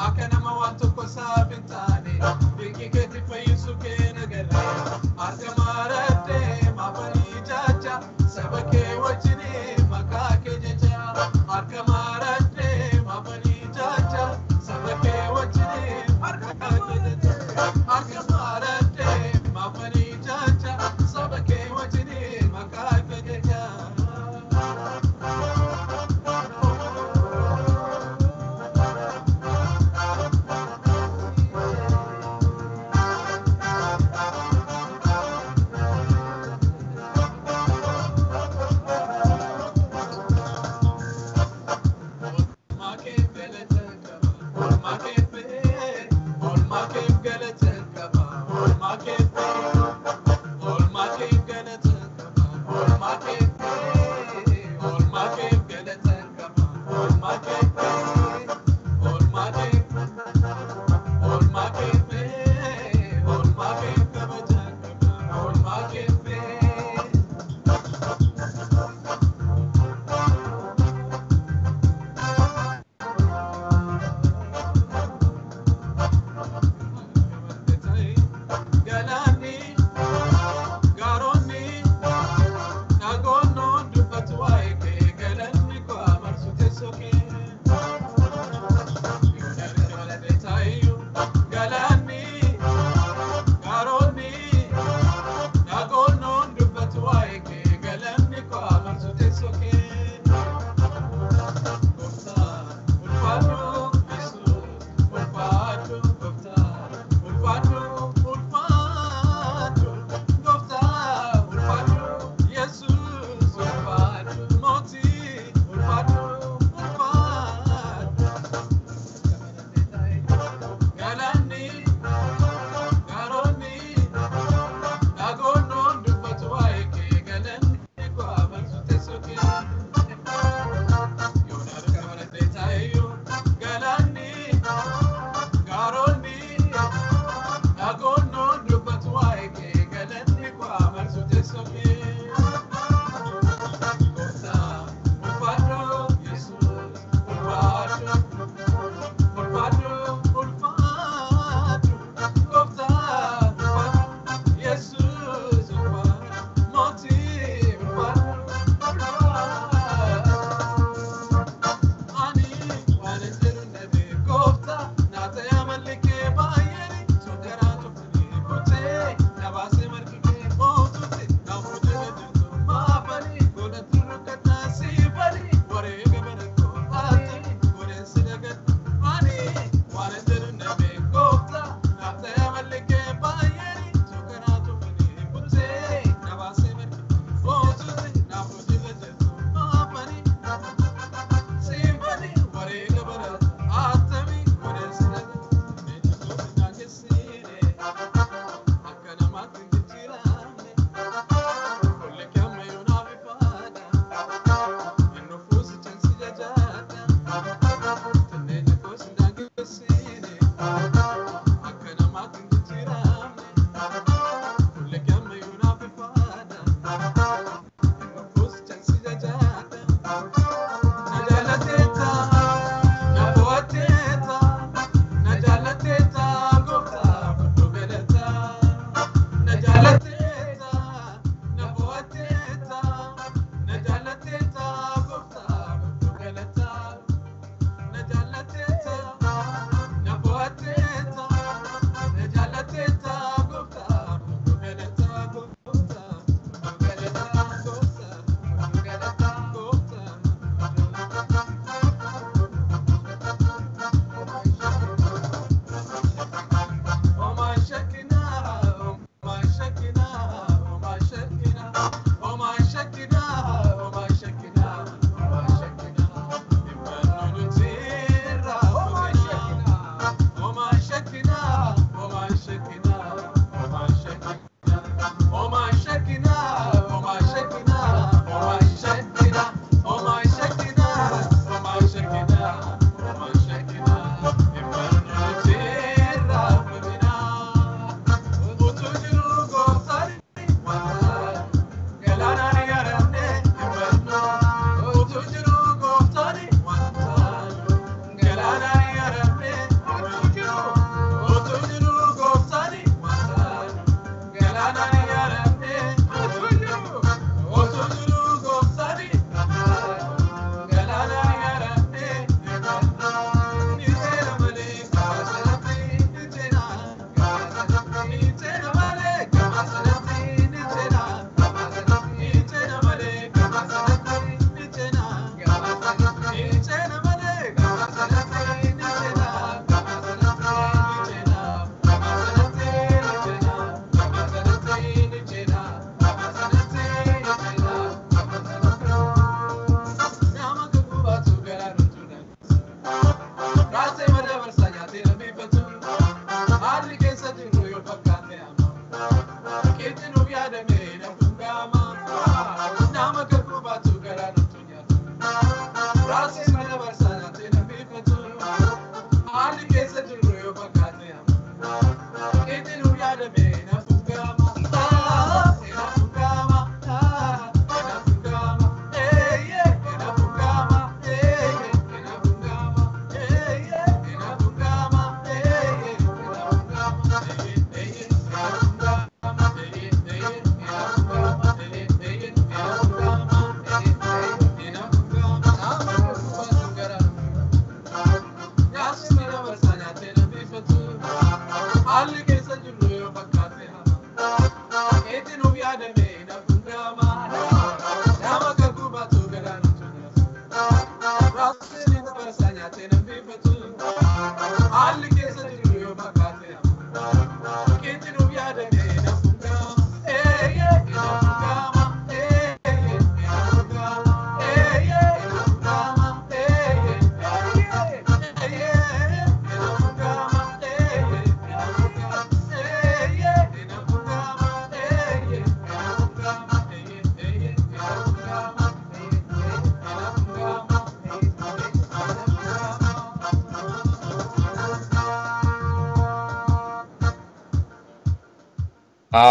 akka nama waan tokko isaaf hin taane dinqii keetiin fayyisuu kee nagee akka maaraddee maafanii jaaja saba kee wajjin maqaa kee jecha akka maaraddee maafanii jaaja saba kee wajjin maqaa kee jecha akka maaraddee maafanii jaaja saba kee wajjin maqaa kee jecha.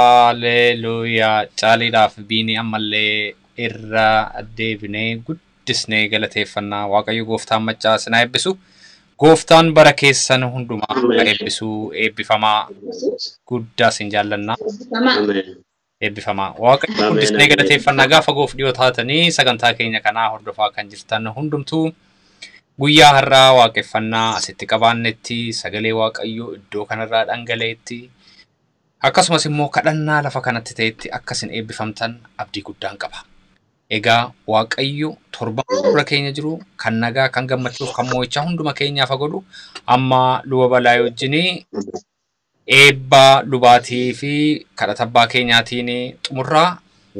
Hallelujah. Caaliidhaaf biinii ammallee irra deebinee guddisnee galateeffannaa Waaqayyo gooftaan maccaa sinaa eebbisu. Gooftaan bara keessan hundumaa eebbisuu eebbifamaa guddaa sin jaallannaa. Eebbifamaa. Waaqayyo guddisnee galateeffannaa gaafa goof dhiyoo taatanii sagantaa keenya kanaa hordofaa kan jirtan hundumtuu guyyaa har'aa waaqeffannaa asitti qabaannetti sagalee Waaqayyo iddoo kanarraa dhangala'etti akkasumas immoo kadhannaa lafa kanatti ta'etti akkasin eebbifamtan abdii guddaan qaba. Egaa Waaqayyo torban dura keenya jiru kan nagaa kan gammachuuf kan mo'ichaa hunduma keenyaaf godhu amma luba balaa wajjinii eebba lubaatii fi kadhata abbaa keenyaatiin xumurraa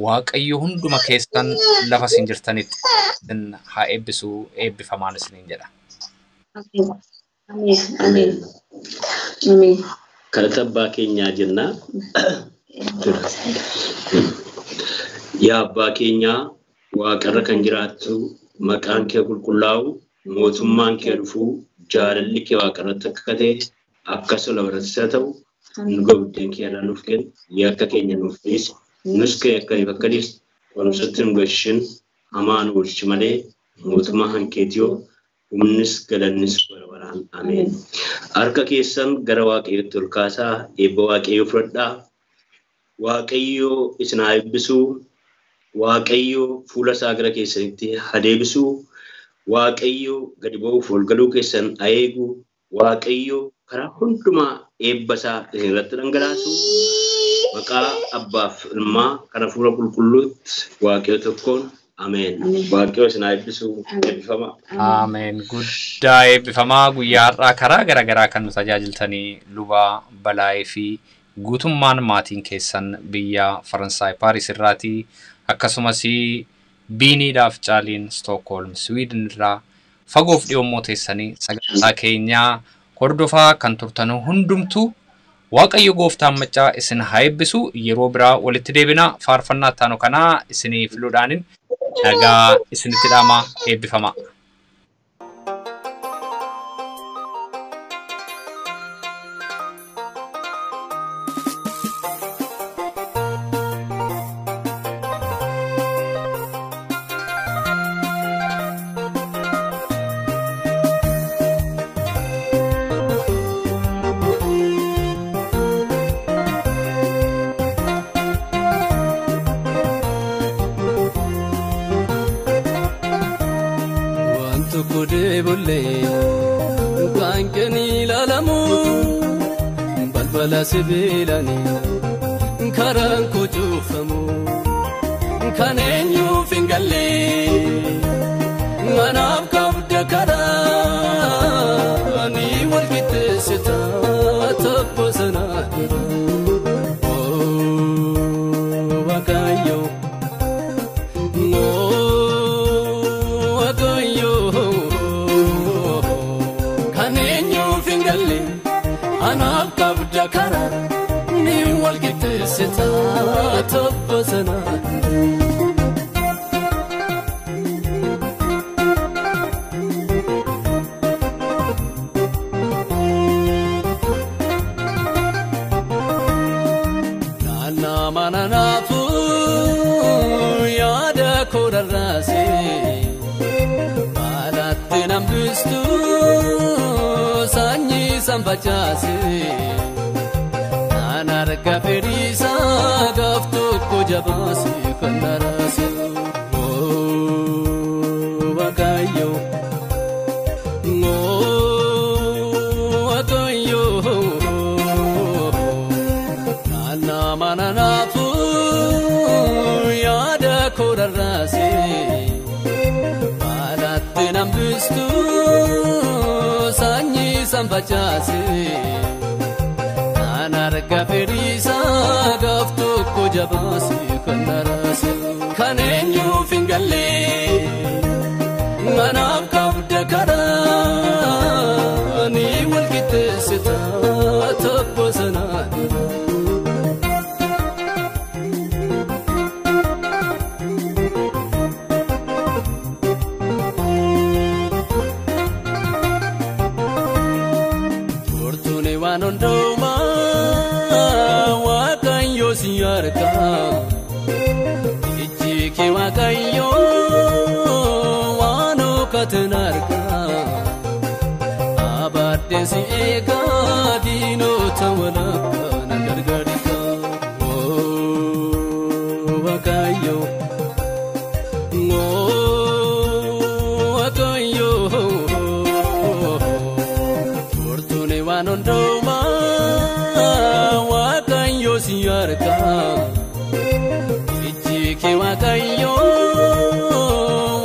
Waaqayyo hunduma keessan lafa sin jirtanitti haa eebbisuu eebbifamaan isiniin jedha. Amen. Amen. Amen. Kadhata abbaa keenyaa jennaa. Yaa abbaa keenyaa waaqarra kan jiraattu maqaan kee qulqullaa'u mootummaan kee dhufu jaalalli kee waaqarratti akka ta'e akkasuma lafarrattis haa ta'u nu buddeen kee irraa nuuf kenni yakka keenya nuuf dhiisi nus kee akka dhiisi qorumsatti nu gashin hamaa nu oolchi malee mootummaa hankeetiyoo humnis galannis bara baraan ameen. Harka keessan gara Waaqayyootti ol kaasaa eebba Waaqayyoo fudhadhaa. Waaqayyo isin haa eebbisuu. Waaqayyo fuula isaa gara keessanitti haa deebisuu. Waaqayyo gadi ba'uuf ol galuu keessan haa eegu. Waaqayyo karaa hundumaa eebba isaa isin irratti dhangalaasu. Maqaa abbaaf ilmaa kana fuula qulqulluutti Waaqayyo tokkoon Amen. Waaqayyo isin haa eebbisu eebbifama. Amen. Guddaa eebbifamaa guyyaa har'aa karaa garaagaraa kan nu tajaajiltanii luba Balaayee fi guutummaan maatiin keessan biyya Faransaay Paaris irraatii akkasumas biiniidhaaf caaliin Stookholm Swiidin irraa fagoof dhiyoo teessanii sagantaa keenyaa hordofaa kan turtan hundumtuu Waaqayyo gooftaan maccaa isin haa eebbisu. Yeroo biraa walitti deebinaa faarfannaa taanu kanaa isinii filuudhaanin nagaa isinitti dhaamaa eebbifama. Sibilani karan kujufamu kanenyu fingalle manam kabda kara ani walgite sita tapasana wakayo no wakayo kanenyu fingalle anam kabda kara ni walgite sita tapasana mananafu yada korarase Balatte nambistu sanyi sambachase Nanarga ferisa gaftu kujabasi kandarase Wakayo mananafu yada korarase Balatte nambistu sanyi sambachase Nanarga ferisa gaftu kujabasi kandarase Kanenyu fingalle manaf kabda kara Ni walkite sita tabbasana Nondoma wakayo siyarka Ichiki wakayo wano katanarka Abadde si ega dino tawalaka nagargarika Wakayo wakayo Fortune wanondoma wakayo siyarka Ichiki wakayo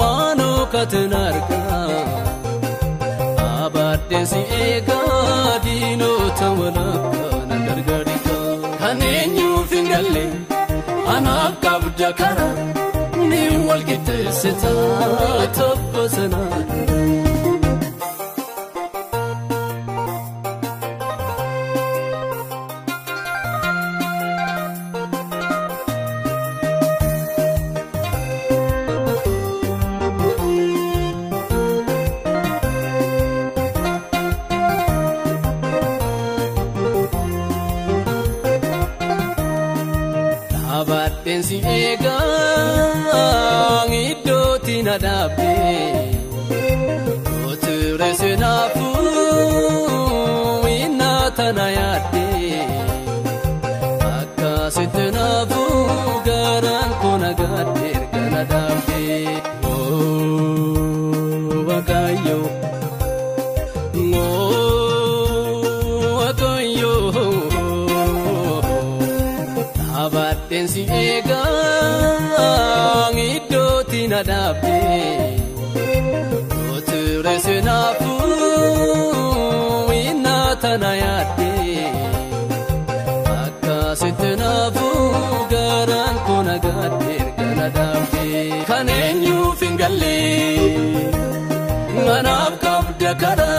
wano katanarka Abadde si ega dino tawalaka nagargarika Kanenyu fingalle anaf kabda kara Ni walkite sita tabbasana Abatensi ega ngidoti nadabe Oture senafu inatanayade Akasitenafu garan konagader ganadabe Wakayo wakayo Abatensi ega ngidoti nadabe Oture senafu inatanayade Akasitenafu garan konagader ganadabe Kanenyu fingalle manaf kabda kara